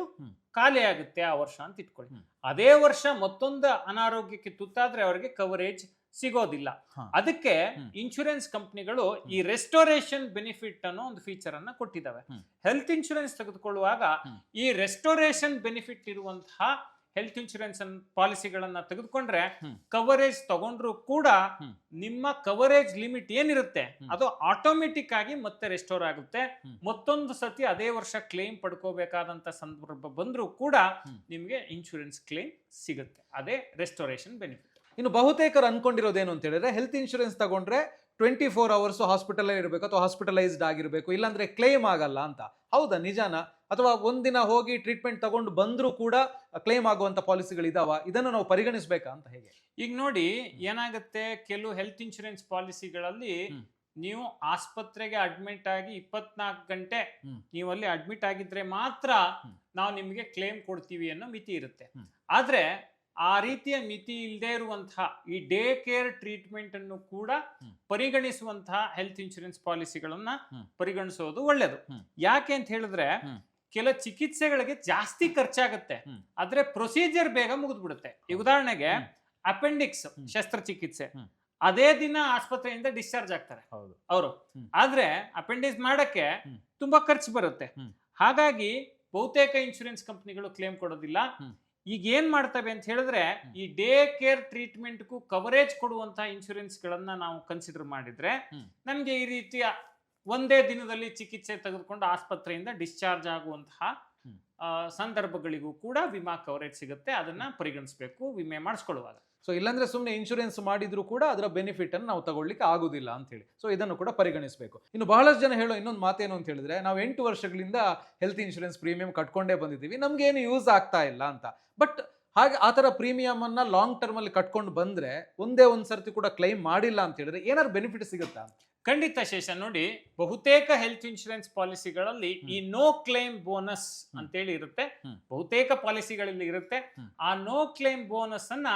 ಖಾಲಿ ಆಗುತ್ತೆ ಆ ವರ್ಷ ಅಂತ ಇಟ್ಕೊಳ್ಳಿ. ಅದೇ ವರ್ಷ ಮತ್ತೊಂದು ಅನಾರೋಗ್ಯಕ್ಕೆ ತುತ್ತಾದ್ರೆ ಅವರಿಗೆ ಕವರೇಜ್ ಸಿಗೋದಿಲ್ಲ. ಅದಕ್ಕೆ ಇನ್ಶೂರೆನ್ಸ್ ಕಂಪನಿಗಳು ಈ ರೆಸ್ಟೋರೇಷನ್ ಬೆನಿಫಿಟ್ ಅನ್ನೋ ಒಂದು ಫೀಚರ್ ಅನ್ನ ಕೊಟ್ಟಿದ್ದಾವೆ. ಹೆಲ್ತ್ ಇನ್ಶೂರೆನ್ಸ್ ತೆಗೆದುಕೊಳ್ಳುವಾಗ ಈ ರೆಸ್ಟೋರೇಷನ್ ಬೆನಿಫಿಟ್ ಇರುವಂತಹ ಹೆಲ್ತ್ ಇನ್ಶೂರೆನ್ಸ್ ಪಾಲಿಸಿಗಳನ್ನ ತೆಗೆದುಕೊಂಡ್ರೆ ಕವರೇಜ್ ತಗೊಂಡ್ರು ಕೂಡ ನಿಮ್ಮ ಕವರೇಜ್ ಲಿಮಿಟ್ ಏನಿರುತ್ತೆ ಅದು ಆಟೋಮೆಟಿಕ್ ಆಗಿ ಮತ್ತೆ ರೆಸ್ಟೋರ್ ಆಗುತ್ತೆ. ಮತ್ತೊಂದು ಸತಿ ಅದೇ ವರ್ಷ ಕ್ಲೇಮ್ ಪಡ್ಕೋಬೇಕಾದಂತ ಸಂದರ್ಭ ಬಂದ್ರೂ ಕೂಡ ನಿಮಗೆ ಇನ್ಶೂರೆನ್ಸ್ ಕ್ಲೇಮ್ ಸಿಗುತ್ತೆ. ಅದೇ ರೆಸ್ಟೋರೇಷನ್ ಬೆನಿಫಿಟ್. ಇನ್ನು ಬಹುತೇಕರು ಅನ್ಕೊಂಡಿರೋದೇನು ಅಂತ ಹೇಳಿದ್ರೆ, ಹೆಲ್ತ್ ಇನ್ಶೂರೆನ್ಸ್ ತಗೊಂಡ್ರೆ 24 ಅವರ್ಸ್ ಹಾಸ್ಪಿಟಲ್ ಇರಬೇಕು ಅಥವಾ ಹಾಸ್ಪಿಟಲೈಸ್ಡ್ ಆಗಿರಬೇಕು, ಇಲ್ಲಾಂದ್ರೆ ಕ್ಲೇಮ್ ಆಗಲ್ಲ ಅಂತ. ಹೌದಾ, ನಿಜಾನ? ಅಥವಾ ಒಂದಿನ ಹೋಗಿ ಟ್ರೀಟ್ಮೆಂಟ್ ತಗೊಂಡು ಬಂದ್ರೂ ಕೂಡ ಕ್ಲೇಮ್ ಆಗುವಂತ ಪಾಲಿಸಿಗಳಿದಾವ? ಇದನ್ನು ನಾವು ಪರಿಗಣಿಸಬೇಕಾ ಅಂತ ಹೇಗೆ? ಈಗ ನೋಡಿ, ಏನಾಗುತ್ತೆ, ಕೆಲವು ಹೆಲ್ತ್ ಇನ್ಶೂರೆನ್ಸ್ ಪಾಲಿಸಿಗಳಲ್ಲಿ ನೀವು ಆಸ್ಪತ್ರೆಗೆ ಅಡ್ಮಿಟ್ ಆಗಿ 24 ಗಂಟೆ ನೀವು ಅಲ್ಲಿ ಅಡ್ಮಿಟ್ ಆಗಿದ್ರೆ ಮಾತ್ರ ನಾವು ನಿಮಗೆ ಕ್ಲೇಮ್ ಕೊಡ್ತೀವಿ ಅನ್ನೋ ಮಿತಿ ಇರುತ್ತೆ. ಆದ್ರೆ ಆ ರೀತಿಯ ಮಿತಿ ಇಲ್ಲದೆ ಇರುವಂತಹ ಈ ಡೇ ಕೇರ್ ಟ್ರೀಟ್ಮೆಂಟ್ ಅನ್ನು ಕೂಡ ಪರಿಗಣಿಸುವಂತಹ ಹೆಲ್ತ್ ಇನ್ಶೂರೆನ್ಸ್ ಪಾಲಿಸಿಗಳನ್ನ ಪರಿಗಣಿಸೋದು ಒಳ್ಳೇದು. ಯಾಕೆ ಅಂತ ಹೇಳಿದ್ರೆ, ಕೆಲ ಚಿಕಿತ್ಸೆಗಳಿಗೆ ಜಾಸ್ತಿ ಖರ್ಚಾಗುತ್ತೆ, ಆದ್ರೆ ಪ್ರೊಸೀಜರ್ ಬೇಗ ಮುಗಿದ್ಬಿಡುತ್ತೆ. ಈಗ ಉದಾಹರಣೆಗೆ ಅಪೆಂಡಿಕ್ಸ್ ಶಸ್ತ್ರಚಿಕಿತ್ಸೆ, ಅದೇ ದಿನ ಆಸ್ಪತ್ರೆಯಿಂದ ಡಿಸ್ಚಾರ್ಜ್ ಆಗ್ತಾರೆ ಅವರು. ಆದ್ರೆ ಅಪೆಂಡಿಕ್ಸ್ ಮಾಡಕ್ಕೆ ತುಂಬಾ ಖರ್ಚು ಬರುತ್ತೆ. ಹಾಗಾಗಿ ಬಹುತೇಕ ಇನ್ಶೂರೆನ್ಸ್ ಕಂಪನಿಗಳು ಕ್ಲೇಮ್ ಕೊಡೋದಿಲ್ಲ. ಈಗ ಏನ್ ಮಾಡ್ತವೆ ಅಂತ ಹೇಳಿದ್ರೆ, ಈ ಡೇ ಕೇರ್ ಟ್ರೀಟ್ಮೆಂಟ್ಗೂ ಕವರೇಜ್ ಕೊಡುವಂತಹ ಇನ್ಶೂರೆನ್ಸ್ ಗಳನ್ನ ನಾವು ಕನ್ಸಿಡರ್ ಮಾಡಿದ್ರೆ ನಮ್ಗೆ ಈ ರೀತಿಯ ಒಂದೇ ದಿನದಲ್ಲಿ ಚಿಕಿತ್ಸೆ ತೆಗೆದುಕೊಂಡು ಆಸ್ಪತ್ರೆಯಿಂದ ಡಿಸ್ಚಾರ್ಜ್ ಆಗುವಂತಹ ಸಂದರ್ಭಗಳಿಗೂ ಕೂಡ ವಿಮಾ ಕವರೇಜ್ ಸಿಗುತ್ತೆ. ಅದನ್ನ ಪರಿಗಣಿಸಬೇಕು ವಿಮೆ ಮಾಡಿಸ್ಕೊಳ್ಳುವಾಗ. ಸೊ ಇಲ್ಲಾಂದ್ರೆ ಸುಮ್ಮನೆ ಇನ್ಶೂರೆನ್ಸ್ ಮಾಡಿದ್ರು ಕೂಡ ಅದರ ಬೆನಿಫಿಟ್ ಅನ್ನು ನಾವು ತಗೊಳ್ಳಿಕ್ಕೆ ಆಗುದಿಲ್ಲ ಅಂತ ಹೇಳಿ, ಸೊ ಇದನ್ನು ಕೂಡ ಪರಿಗಣಿಸಬೇಕು. ಇನ್ನು ಬಹಳಷ್ಟು ಜನ ಹೇಳೋ ಇನ್ನೊಂದು ಮಾತೇನು ಅಂತ ಹೇಳಿದ್ರೆ, ನಾವು 8 ವರ್ಷಗಳಿಂದ ಹೆಲ್ತ್ ಇನ್ಶೂರೆನ್ಸ್ ಪ್ರೀಮಿಯಂ ಕಟ್ಕೊಂಡೇ ಬಂದಿದ್ದೀವಿ, ನಮ್ಗೆ ಏನು ಯೂಸ್ ಆಗ್ತಾ ಇಲ್ಲ ಅಂತ. ಬಟ್ ಹಾಗೆ ಆ ಥರ ಪ್ರೀಮಿಯಂ ಅನ್ನ ಲಾಂಗ್ ಟರ್ಮ್ ಅಲ್ಲಿ ಕಟ್ಕೊಂಡು ಬಂದ್ರೆ ಒಂದೇ ಒಂದ್ ಸರ್ತಿ ಕೂಡ ಕ್ಲೈಮ್ ಮಾಡಿಲ್ಲ ಅಂತ ಹೇಳಿದ್ರೆ ಏನಾದ್ರು ಬೆನಿಫಿಟ್ ಸಿಗುತ್ತಾ? ಖಂಡಿತ ಶೇಷ. ನೋಡಿ, ಬಹುತೇಕ ಹೆಲ್ತ್ ಇನ್ಶೂರೆನ್ಸ್ ಪಾಲಿಸಿಗಳಲ್ಲಿ ಈ ನೋ ಕ್ಲೇಮ್ ಬೋನಸ್ ಅಂತೇಳಿ ಇರುತ್ತೆ, ಬಹುತೇಕ ಪಾಲಿಸಿಗಳಲ್ಲಿ ಇರುತ್ತೆ. ಆ ನೋ ಕ್ಲೇಮ್ ಬೋನಸ್ ಅನ್ನ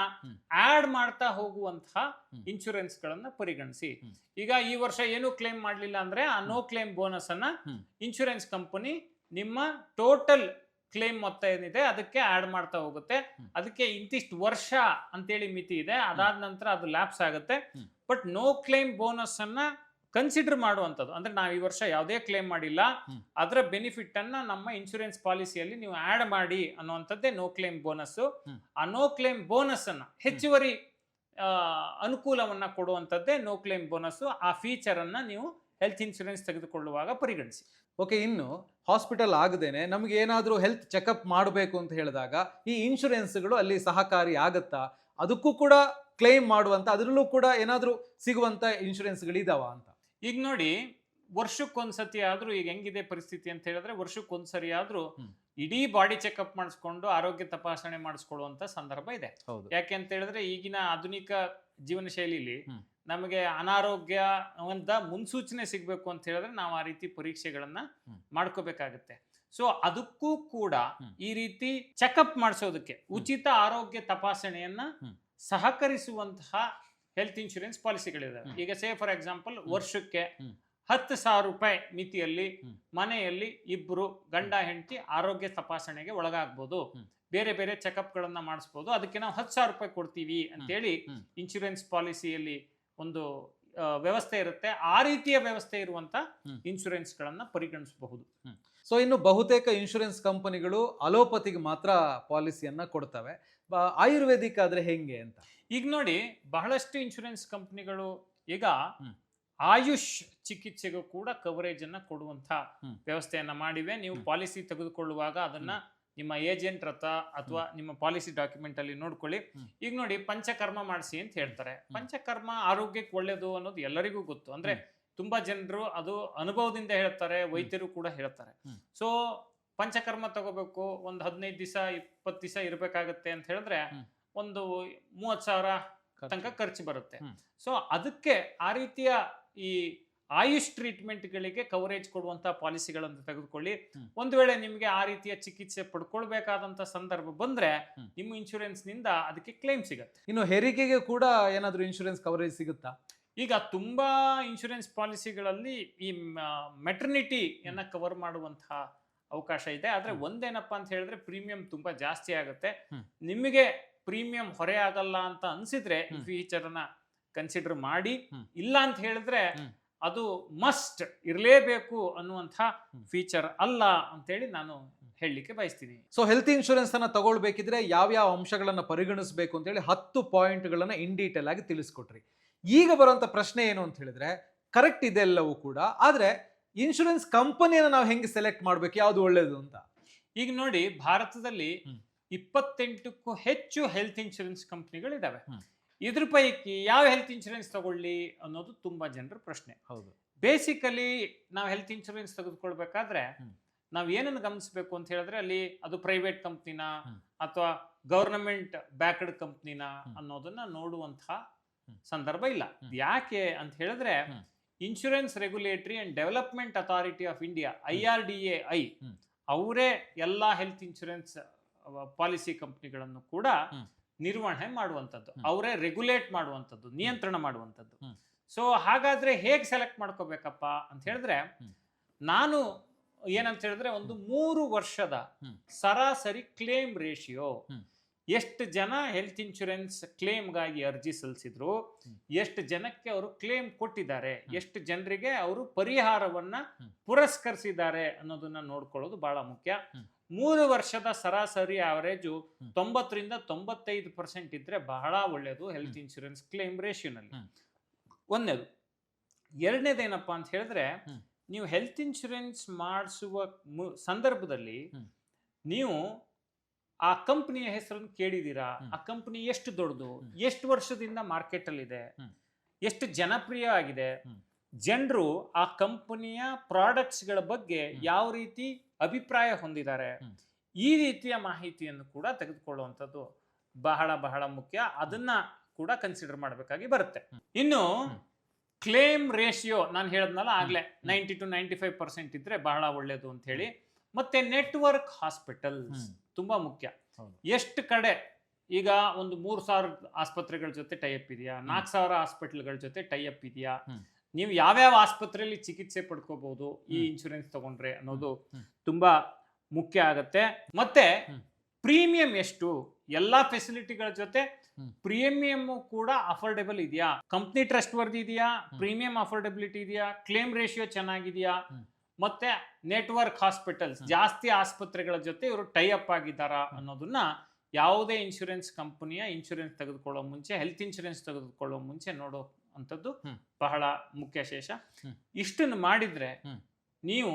ಆಡ್ ಮಾಡ್ತಾ ಹೋಗುವಂತಹ ಇನ್ಶೂರೆನ್ಸ್ ಗಳನ್ನ ಪರಿಗಣಿಸಿ. ಈಗ ಈ ವರ್ಷ ಏನು ಕ್ಲೇಮ್ ಮಾಡ್ಲಿಲ್ಲ ಅಂದ್ರೆ ಆ ನೋ ಕ್ಲೇಮ್ ಬೋನಸ್ ಅನ್ನ ಇನ್ಶೂರೆನ್ಸ್ ಕಂಪನಿ ನಿಮ್ಮ ಟೋಟಲ್ ಕ್ಲೇಮ್ ಮೊತ್ತ ಏನಿದೆ ಅದಕ್ಕೆ ಆಡ್ ಮಾಡ್ತಾ ಹೋಗುತ್ತೆ. ಅದಕ್ಕೆ ಇಂತಿಷ್ಟು ವರ್ಷ ಅಂತೇಳಿ ಮಿತಿ ಇದೆ, ಅದಾದ ನಂತರ ಅದು ಲ್ಯಾಪ್ಸ್ ಆಗುತ್ತೆ. ಬಟ್ ನೋ ಕ್ಲೇಮ್ ಬೋನಸ್ ಅನ್ನ ಕನ್ಸಿಡರ್ ಮಾಡುವಂಥದ್ದು ಅಂದ್ರೆ ನಾವು ಈ ವರ್ಷ ಯಾವುದೇ ಕ್ಲೇಮ್ ಮಾಡಿಲ್ಲ, ಅದರ ಬೆನಿಫಿಟ್ ಅನ್ನ ನಮ್ಮ ಇನ್ಶೂರೆನ್ಸ್ ಪಾಲಿಸಿಯಲ್ಲಿ ನೀವು ಆಡ್ ಮಾಡಿ ಅನ್ನುವಂಥದ್ದೇ ನೋ ಕ್ಲೇಮ್ ಬೋನಸ್. ಆ ನೋ ಕ್ಲೇಮ್ ಬೋನಸ್ ಅನ್ನ ಹೆಚ್ಚುವರಿ ಅನುಕೂಲವನ್ನ ಕೊಡುವಂಥದ್ದೇ ನೋ ಕ್ಲೇಮ್ ಬೋನಸ್. ಆ ಫೀಚರ್ ಅನ್ನ ನೀವು ಹೆಲ್ತ್ ಇನ್ಶೂರೆನ್ಸ್ ತೆಗೆದುಕೊಳ್ಳುವಾಗ ಪರಿಗಣಿಸಿ. ಓಕೆ, ಇನ್ನು ಹಾಸ್ಪಿಟಲ್ ಆಗದೇನೆ ನಮ್ಗೆ ಏನಾದರೂ ಹೆಲ್ತ್ ಚೆಕಪ್ ಮಾಡಬೇಕು ಅಂತ ಹೇಳಿದಾಗ ಈ ಇನ್ಶೂರೆನ್ಸ್ಗಳು ಅಲ್ಲಿ ಸಹಕಾರಿ ಆಗುತ್ತಾ? ಅದಕ್ಕೂ ಕೂಡ ಕ್ಲೈಮ್ ಮಾಡುವಂತ, ಅದರಲ್ಲೂ ಕೂಡ ಏನಾದರೂ ಸಿಗುವಂತ ಇನ್ಶೂರೆನ್ಸ್ಗಳಿದಾವ ಅಂತ? ಈಗ ನೋಡಿ, ವರ್ಷಕ್ಕೊಂದ್ಸತಿ ಆದ್ರೂ, ಈಗ ಹೆಂಗಿದೆ ಪರಿಸ್ಥಿತಿ ಅಂತ ಹೇಳಿದ್ರೆ, ವರ್ಷಕ್ಕೊಂದ್ಸರಿ ಆದ್ರೂ ಇಡೀ ಬಾಡಿ ಚೆಕಪ್ ಮಾಡಿಸ್ಕೊಂಡು ಆರೋಗ್ಯ ತಪಾಸಣೆ ಮಾಡಿಸ್ಕೊಳ್ಳುವಂತ ಸಂದರ್ಭ ಇದೆ. ಯಾಕೆ ಅಂತ ಹೇಳಿದ್ರೆ, ಈಗಿನ ಆಧುನಿಕ ಜೀವನ ಶೈಲಿಲಿ ನಮಗೆ ಅನಾರೋಗ್ಯ ಅಂತ ಮುನ್ಸೂಚನೆ ಸಿಗ್ಬೇಕು ಅಂತ ಹೇಳಿದ್ರೆ ನಾವು ಆ ರೀತಿ ಪರೀಕ್ಷೆಗಳನ್ನ ಮಾಡ್ಕೋಬೇಕಾಗತ್ತೆ. ಸೊ ಅದಕ್ಕೂ ಕೂಡ ಈ ರೀತಿ ಚೆಕಪ್ ಮಾಡಿಸೋದಕ್ಕೆ ಉಚಿತ ಆರೋಗ್ಯ ತಪಾಸಣೆಯನ್ನ ಸಹಕರಿಸುವಂತಹ ಹೆಲ್ತ್ ಇನ್ಶೂರೆನ್ಸ್ ಪಾಲಿಸಿಗಳಿದಾವೆ. ಈಗ ಸೇ ಫಾರ್ ಎಕ್ಸಾಂಪಲ್ ವರ್ಷಕ್ಕೆ 10,000 ರೂಪಾಯಿ ಮಿತಿಯಲ್ಲಿ ಮನೆಯಲ್ಲಿ ಇಬ್ರು ಗಂಡ ಹೆಂಡತಿ ಆರೋಗ್ಯ ತಪಾಸಣೆಗೆ ಒಳಗಾಗ್ಬೋದು, ಬೇರೆ ಬೇರೆ ಚೆಕಪ್ಗಳನ್ನ ಮಾಡಿಸ್ಬೋದು. ಅದಕ್ಕೆ ನಾವು 10,000 ರೂಪಾಯಿ ಕೊಡ್ತೀವಿ ಅಂತೇಳಿ ಇನ್ಶೂರೆನ್ಸ್ ಪಾಲಿಸಿಯಲ್ಲಿ ಒಂದು ವ್ಯವಸ್ಥೆ ಇರುತ್ತೆ. ಆ ರೀತಿಯ ವ್ಯವಸ್ಥೆ ಇರುವಂತ ಇನ್ಶೂರೆನ್ಸ್ ಗಳನ್ನ ಪರಿಗಣಿಸಬಹುದು. ಸೊ ಇನ್ನು ಬಹುತೇಕ ಇನ್ಶೂರೆನ್ಸ್ ಕಂಪನಿಗಳು ಅಲೋಪತಿಗೆ ಮಾತ್ರ ಪಾಲಿಸಿಯನ್ನ ಕೊಡ್ತವೆ. ಆಯುರ್ವೇದಿಕ್ ಆದ್ರೆ ಹೆಂಗೆ ಅಂತ ಈಗ ನೋಡಿ, ಬಹಳಷ್ಟು ಇನ್ಶೂರೆನ್ಸ್ ಕಂಪನಿಗಳು ಈಗ ಆಯುಷ್ ಚಿಕಿತ್ಸೆಗೂ ಕೂಡ ಕವರೇಜ್ ಅನ್ನ ಕೊಡುವಂತ ವ್ಯವಸ್ಥೆಯನ್ನ ಮಾಡಿವೆ. ನೀವು ಪಾಲಿಸಿ ತೆಗೆದುಕೊಳ್ಳುವಾಗ ಅದನ್ನ ನಿಮ್ಮ ಏಜೆಂಟ್ ಅಥವಾ ನಿಮ್ಮ ಪಾಲಿಸಿ ಡಾಕ್ಯುಮೆಂಟ್ ಅಲ್ಲಿ ನೋಡ್ಕೊಳ್ಳಿ. ಈಗ ನೋಡಿ, ಪಂಚಕರ್ಮ ಮಾಡಿಸಿ ಅಂತ ಹೇಳ್ತಾರೆ. ಪಂಚಕರ್ಮ ಆರೋಗ್ಯಕ್ಕೆ ಒಳ್ಳೇದು ಅನ್ನೋದು ಎಲ್ಲರಿಗೂ ಗೊತ್ತು. ಅಂದ್ರೆ ತುಂಬಾ ಜನರು ಅದು ಅನುಭವದಿಂದ ಹೇಳ್ತಾರೆ, ವೈದ್ಯರು ಕೂಡ ಹೇಳ್ತಾರೆ. ಸೊ ಪಂಚಕರ್ಮ ತಗೋಬೇಕು, ಒಂದು 15 ದಿವಸ 20 ದಿವಸ ಇರ್ಬೇಕಾಗತ್ತೆ ಅಂತ ಹೇಳಿದ್ರೆ ಒಂದು 30,000 ತನಕ ಖರ್ಚು ಬರುತ್ತೆ. ಸೊ ಅದಕ್ಕೆ ಆ ರೀತಿಯ ಈ ಆಯುಷ್ ಟ್ರೀಟ್ಮೆಂಟ್ ಗಳಿಗೆ ಕವರೇಜ್ ಕೊಡುವಂತಹ ಪಾಲಿಸಿಗಳನ್ನು ತೆಗೆದುಕೊಳ್ಳಿ. ಒಂದು ವೇಳೆ ನಿಮಗೆ ಆ ರೀತಿಯ ಚಿಕಿತ್ಸೆ ಪಡ್ಕೊಳ್ಬೇಕಾದಂತ ಸಂದರ್ಭ ಬಂದ್ರೆ ನಿಮ್ಮ ಇನ್ಶೂರೆನ್ಸ್ ನಿಂದ ಅದಕ್ಕೆ ಕ್ಲೇಮ್ ಸಿಗುತ್ತೆ. ಇನ್ನು ಹೆರಿಗೆಗೆ ಕೂಡ ಏನಾದ್ರೂ ಇನ್ಶೂರೆನ್ಸ್ ಕವರೇಜ್ ಸಿಗುತ್ತಾ? ಈಗ ತುಂಬಾ ಇನ್ಶೂರೆನ್ಸ್ ಪಾಲಿಸಿಗಳಲ್ಲಿ ಈ ಮೆಟರ್ನಿಟಿಯನ್ನ ಕವರ್ ಮಾಡುವಂತಹ ಅವಕಾಶ ಇದೆ. ಆದ್ರೆ ಒಂದೇನಪ್ಪಾ ಅಂತ ಹೇಳಿದ್ರೆ ಪ್ರೀಮಿಯಂ ತುಂಬಾ ಜಾಸ್ತಿ ಆಗುತ್ತೆ. ನಿಮಗೆ ಪ್ರೀಮಿಯಂ ಹೊರೆ ಆಗಲ್ಲ ಅಂತ ಅನ್ಸಿದ್ರೆ ಈ ಫೀಚರ್ ಅನ್ನ ಕನ್ಸಿಡರ್ ಮಾಡಿ. ಇಲ್ಲ ಅಂತ ಹೇಳಿದ್ರೆ ಅದು ಮಸ್ಟ್ ಇರಲೇಬೇಕು ಅನ್ನುವಂಥ ಫೀಚರ್ ಅಲ್ಲ ಅಂತೇಳಿ ನಾನು ಹೇಳಲಿಕ್ಕೆ ಬಯಸ್ತೀನಿ. ಸೊ ಹೆಲ್ತ್ ಇನ್ಶೂರೆನ್ಸ್ ಅನ್ನ ತಗೊಳ್ಬೇಕಿದ್ರೆ ಯಾವ್ಯಾವ ಅಂಶಗಳನ್ನ ಪರಿಗಣಿಸಬೇಕು ಅಂತ ಹೇಳಿ 10 ಪಾಯಿಂಟ್ಗಳನ್ನ ಇನ್ ಡೀಟೇಲ್ ಆಗಿ ತಿಳಿಸ್ಕೊಟ್ರಿ. ಈಗ ಬರುವಂತ ಪ್ರಶ್ನೆ ಏನು ಅಂತ ಹೇಳಿದ್ರೆ, ಕರೆಕ್ಟ್ ಇದೆಲ್ಲವೂ ಕೂಡ, ಆದ್ರೆ ಇನ್ಶೂರೆನ್ಸ್ ಕಂಪನಿಯನ್ನ ನಾವು ಹೆಂಗೆ ಸೆಲೆಕ್ಟ್ ಮಾಡ್ಬೇಕು, ಯಾವ್ದು ಒಳ್ಳೇದು ಅಂತ? ಈಗ ನೋಡಿ, ಭಾರತದಲ್ಲಿ 28ಕ್ಕೂ ಹೆಚ್ಚು ಹೆಲ್ತ್ ಇನ್ಶೂರೆನ್ಸ್ ಕಂಪನಿಗಳಿದಾವೆ. ಇದ್ರ ಪೈಕಿ ಯಾವ ಹೆಲ್ತ್ ಇನ್ಶೂರೆನ್ಸ್ ತಗೊಳ್ಳಿ ಅನ್ನೋದು ತುಂಬಾ ಜನರ ಪ್ರಶ್ನೆ. ಹೌದು. ಬೇಸಿಕಲಿ ನಾವು ಹೆಲ್ತ್ ಇನ್ಶೂರೆನ್ಸ್ ತೆಗೆದುಕೊಳ್ಬೇಕಾದ್ರೆ ನಾವ್ ಏನನ್ನು ಗಮನಿಸಬೇಕು ಅಂತ ಹೇಳಿದ್ರೆ, ಅಲ್ಲಿ ಅದು ಪ್ರೈವೇಟ್ ಕಂಪ್ನಿನ ಅಥವಾ ಗವರ್ನಮೆಂಟ್ ಬ್ಯಾಕ್ಡ್ ಕಂಪ್ನಿನ ಅನ್ನೋದನ್ನ ನೋಡುವಂತಹ ಸಂದರ್ಭ ಇಲ್ಲ. ಯಾಕೆ ಅಂತ ಹೇಳಿದ್ರೆ, insurance regulatory and development authority of India IRDAI ಅವರೇ ಎಲ್ಲಾ ಹೆಲ್ತ್ ಇನ್ಶೂರೆನ್ಸ್ ಪಾಲಿಸಿ ಕಂಪ್ನಿಗಳನ್ನು ಕೂಡ ನಿರ್ವಹಣೆ ಮಾಡುವಂಥದ್ದು, ಅವರೇ ರೆಗ್ಯುಲೇಟ್ ಮಾಡುವಂಥದ್ದು, ನಿಯಂತ್ರಣ ಮಾಡುವಂಥದ್ದು. ಸೊ ಹಾಗಾದ್ರೆ ಹೇಗೆ ಸೆಲೆಕ್ಟ್ ಮಾಡ್ಕೋಬೇಕಪ್ಪ ಅಂತ ಹೇಳಿದ್ರೆ, ನಾನು ಏನಂತ ಹೇಳಿದ್ರೆ, ಒಂದು 3 ವರ್ಷದ ಸರಾಸರಿ ಕ್ಲೇಮ್ ರೇಷಿಯೋ, ಎಷ್ಟು ಜನ ಹೆಲ್ತ್ ಇನ್ಶೂರೆನ್ಸ್ ಕ್ಲೇಮ್ಗಾಗಿ ಅರ್ಜಿ ಸಲ್ಲಿಸಿದ್ರು, ಎಷ್ಟು ಜನಕ್ಕೆ ಅವರು ಕ್ಲೇಮ್ ಕೊಟ್ಟಿದ್ದಾರೆ, ಎಷ್ಟು ಜನರಿಗೆ ಅವರು ಪರಿಹಾರವನ್ನ ಪುರಸ್ಕರಿಸಿದ್ದಾರೆ ಅನ್ನೋದನ್ನ ನೋಡ್ಕೊಳ್ಳೋದು ಬಹಳ ಮುಖ್ಯ. 3 ವರ್ಷದ ಸರಾಸರಿ ಆವರೇಜು 90ರಿಂದ 95% ಇದ್ರೆ ಬಹಳ ಒಳ್ಳೆಯದು ಹೆಲ್ತ್ ಇನ್ಶೂರೆನ್ಸ್ ಕ್ಲೇಮ್ ರೇಷಿಯೋನಲ್ಲಿ. ಒಂದನೇದು. ಎರಡನೇದೇನಪ್ಪಾ ಅಂತ ಹೇಳಿದ್ರೆ, ನೀವು ಹೆಲ್ತ್ ಇನ್ಶೂರೆನ್ಸ್ ಮಾಡಿಸುವ ಸಂದರ್ಭದಲ್ಲಿ ನೀವು ಆ ಕಂಪನಿಯ ಹೆಸರನ್ನು ಕೇಳಿದೀರಾ, ಆ ಕಂಪನಿ ಎಷ್ಟು ದೊಡ್ಡದು, ಎಷ್ಟು ವರ್ಷದಿಂದ ಮಾರ್ಕೆಟ್ ಅಲ್ಲಿ ಇದೆ, ಎಷ್ಟು ಜನಪ್ರಿಯ ಆಗಿದೆ, ಜನರು ಆ ಕಂಪನಿಯ ಪ್ರಾಡಕ್ಟ್ಸ್ ಗಳ ಬಗ್ಗೆ ಯಾವ ರೀತಿ ಅಭಿಪ್ರಾಯ ಹೊಂದಿದ್ದಾರೆ, ಈ ರೀತಿಯ ಮಾಹಿತಿಯನ್ನು ಕೂಡ ತೆಗೆದುಕೊಳ್ಳುವಂಥದ್ದು ಬಹಳ ಬಹಳ ಮುಖ್ಯ. ಅದನ್ನ ಕೂಡ ಕನ್ಸಿಡರ್ ಮಾಡಬೇಕಾಗಿ ಬರುತ್ತೆ. ಇನ್ನು ಕ್ಲೇಮ್ ರೇಷಿಯೋ ನಾನು ಹೇಳದ್ನಲ್ಲ ಆಗ್ಲೇ, 90 to 95% ಇದ್ರೆ ಬಹಳ ಒಳ್ಳೇದು ಅಂತ ಹೇಳಿ. ಮತ್ತೆ ನೆಟ್ವರ್ಕ್ ಹಾಸ್ಪಿಟಲ್ಸ್ ತುಂಬಾ ಮುಖ್ಯ. ಎಷ್ಟು ಕಡೆ ಈಗ ಒಂದು 3,000 ಆಸ್ಪತ್ರೆಗಳ ಜೊತೆ ಟೈಅಪ್ ಇದೆಯಾ, 4,000 ಹಾಸ್ಪಿಟಲ್ಗಳ ಜೊತೆ ಟೈಅಪ್ ಇದೆಯಾ, ನೀವು ಯಾವ್ಯಾವ ಆಸ್ಪತ್ರೆಯಲ್ಲಿ ಚಿಕಿತ್ಸೆ ಪಡ್ಕೋಬಹುದು ಈ ಇನ್ಶೂರೆನ್ಸ್ ತಗೊಂಡ್ರೆ ಅನ್ನೋದು ತುಂಬಾ ಮುಖ್ಯ ಆಗತ್ತೆ. ಮತ್ತೆ ಪ್ರೀಮಿಯಂ ಎಷ್ಟು, ಎಲ್ಲಾ ಫೆಸಿಲಿಟಿಗಳ ಜೊತೆ ಪ್ರೀಮಿಯಂ ಕೂಡ ಅಫೋರ್ಡೆಬಲ್ ಇದೆಯಾ, ಕಂಪ್ನಿ ಟ್ರಸ್ಟ್ ವರ್ದಿ ಇದೆಯಾ, ಪ್ರೀಮಿಯಂ ಅಫೋರ್ಡೆಬಿಲಿಟಿ ಇದೆಯಾ, ಕ್ಲೇಮ್ ರೇಷಿಯೋ ಚೆನ್ನಾಗಿದೆಯಾ, ಮತ್ತೆ ನೆಟ್ವರ್ಕ್ ಹಾಸ್ಪಿಟಲ್ಸ್ ಜಾಸ್ತಿ ಆಸ್ಪತ್ರೆಗಳ ಜೊತೆ ಇವರು ಟೈಅಪ್ ಆಗಿದ್ದಾರಾ ಅನ್ನೋದನ್ನ ಯಾವುದೇ ಇನ್ಶೂರೆನ್ಸ್ ಕಂಪನಿಯ ಇನ್ಶೂರೆನ್ಸ್ ತೆಗೆದುಕೊಳ್ಳೋ ಮುಂಚೆ, ಹೆಲ್ತ್ ಇನ್ಶೂರೆನ್ಸ್ ತೆಗೆದುಕೊಳ್ಳೋ ಮುಂಚೆ ನೋಡೋ ಅಂತದ್ದು ಬಹಳ ಮುಖ್ಯ ಶೇಷ. ಇಷ್ಟನ್ನು ಮಾಡಿದ್ರೆ ನೀವು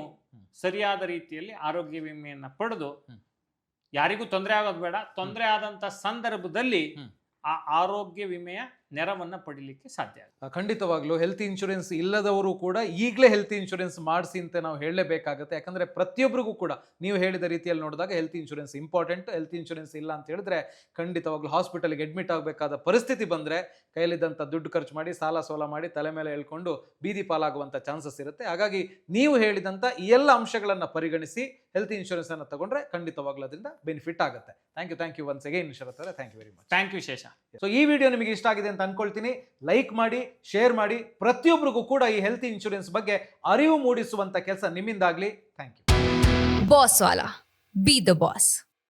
ಸರಿಯಾದ ರೀತಿಯಲ್ಲಿ ಆರೋಗ್ಯ ವಿಮೆಯನ್ನ ಪಡೆದು ಯಾರಿಗೂ ತೊಂದರೆ ಆಗೋದು ಬೇಡ, ತೊಂದರೆ ಆದಂತ ಸಂದರ್ಭದಲ್ಲಿ ಆ ಆರೋಗ್ಯ ವಿಮೆಯ ನೆರವನ್ನ ಪಡಿಲಿಕ್ಕೆ ಸಾಧ್ಯ. ಖಂಡಿತವಾಗ್ಲೂ ಹೆಲ್ತ್ ಇನ್ಶೂರೆನ್ಸ್ ಇಲ್ಲದವರು ಕೂಡ ಈಗಲೇ ಹೆಲ್ತ್ ಇನ್ಶೂರೆನ್ಸ್ ಮಾಡಿಸಿ ಅಂತ ನಾವು ಹೇಳಲೇಬೇಕಾಗುತ್ತೆ. ಯಾಕಂದ್ರೆ ಪ್ರತಿಯೊಬ್ಬರಿಗೂ ಕೂಡ ನೀವು ಹೇಳಿದ ರೀತಿಯಲ್ಲಿ ನೋಡಿದಾಗ health insurance important. Health insurance ಇಲ್ಲ ಅಂತ ಹೇಳಿದ್ರೆ ಖಂಡಿತವಾಗ್ಲೂ ಹಾಸ್ಪಿಟಲ್ಗೆ ಅಡ್ಮಿಟ್ ಆಗಬೇಕಾದ ಪರಿಸ್ಥಿತಿ ಬಂದ್ರೆ ಕೈಲಿದ್ದಂಥ ದುಡ್ಡು ಖರ್ಚು ಮಾಡಿ ಸಾಲ ಸೋಲ ಮಾಡಿ ತಲೆ ಮೇಲೆ ಹೇಳ್ಕೊಂಡು ಬೀದಿ ಪಾಲಾಗುವಂಥ ಚಾನ್ಸಸ್ ಇರುತ್ತೆ. ಹಾಗಾಗಿ ನೀವು ಹೇಳಿದಂಥ ಈ ಎಲ್ಲ ಅಂಶಗಳನ್ನು ಪರಿಗಣಿಸಿ ಹೆಲ್ತ್ ಇನ್ಶೂರೆನ್ಸ್ ಅನ್ನು ತಗೊಂಡ್ರೆ ಖಂಡಿತವಾಗ್ಲೂ ಅದರಿಂದ ಬೆನಿಫಿಟ್ ಆಗುತ್ತೆ. Thank you once again Sharath ಅವರೇ. Thank you very much. Thank you Shesha. So ಈ ವಿಡಿಯೋ ನಿಮಗೆ ಇಷ್ಟ ಆಗಿದೆ ಅಂತ ಅನ್ಕೊಳ್ತೀನಿ. ಲೈಕ್ ಮಾಡಿ, ಶೇರ್ ಮಾಡಿ, ಪ್ರತಿಯೊಬ್ಬರಿಗೂ ಕೂಡ ಈ ಹೆಲ್ತ್ ಇನ್ಶೂರೆನ್ಸ್ ಬಗ್ಗೆ ಅರಿವು ಮೂಡಿಸುವಂತ ಕೆಲಸ ನಿಮ್ಮಿಂದಾಗ್ಲಿ. Thank you. Boss Wala. Be the boss.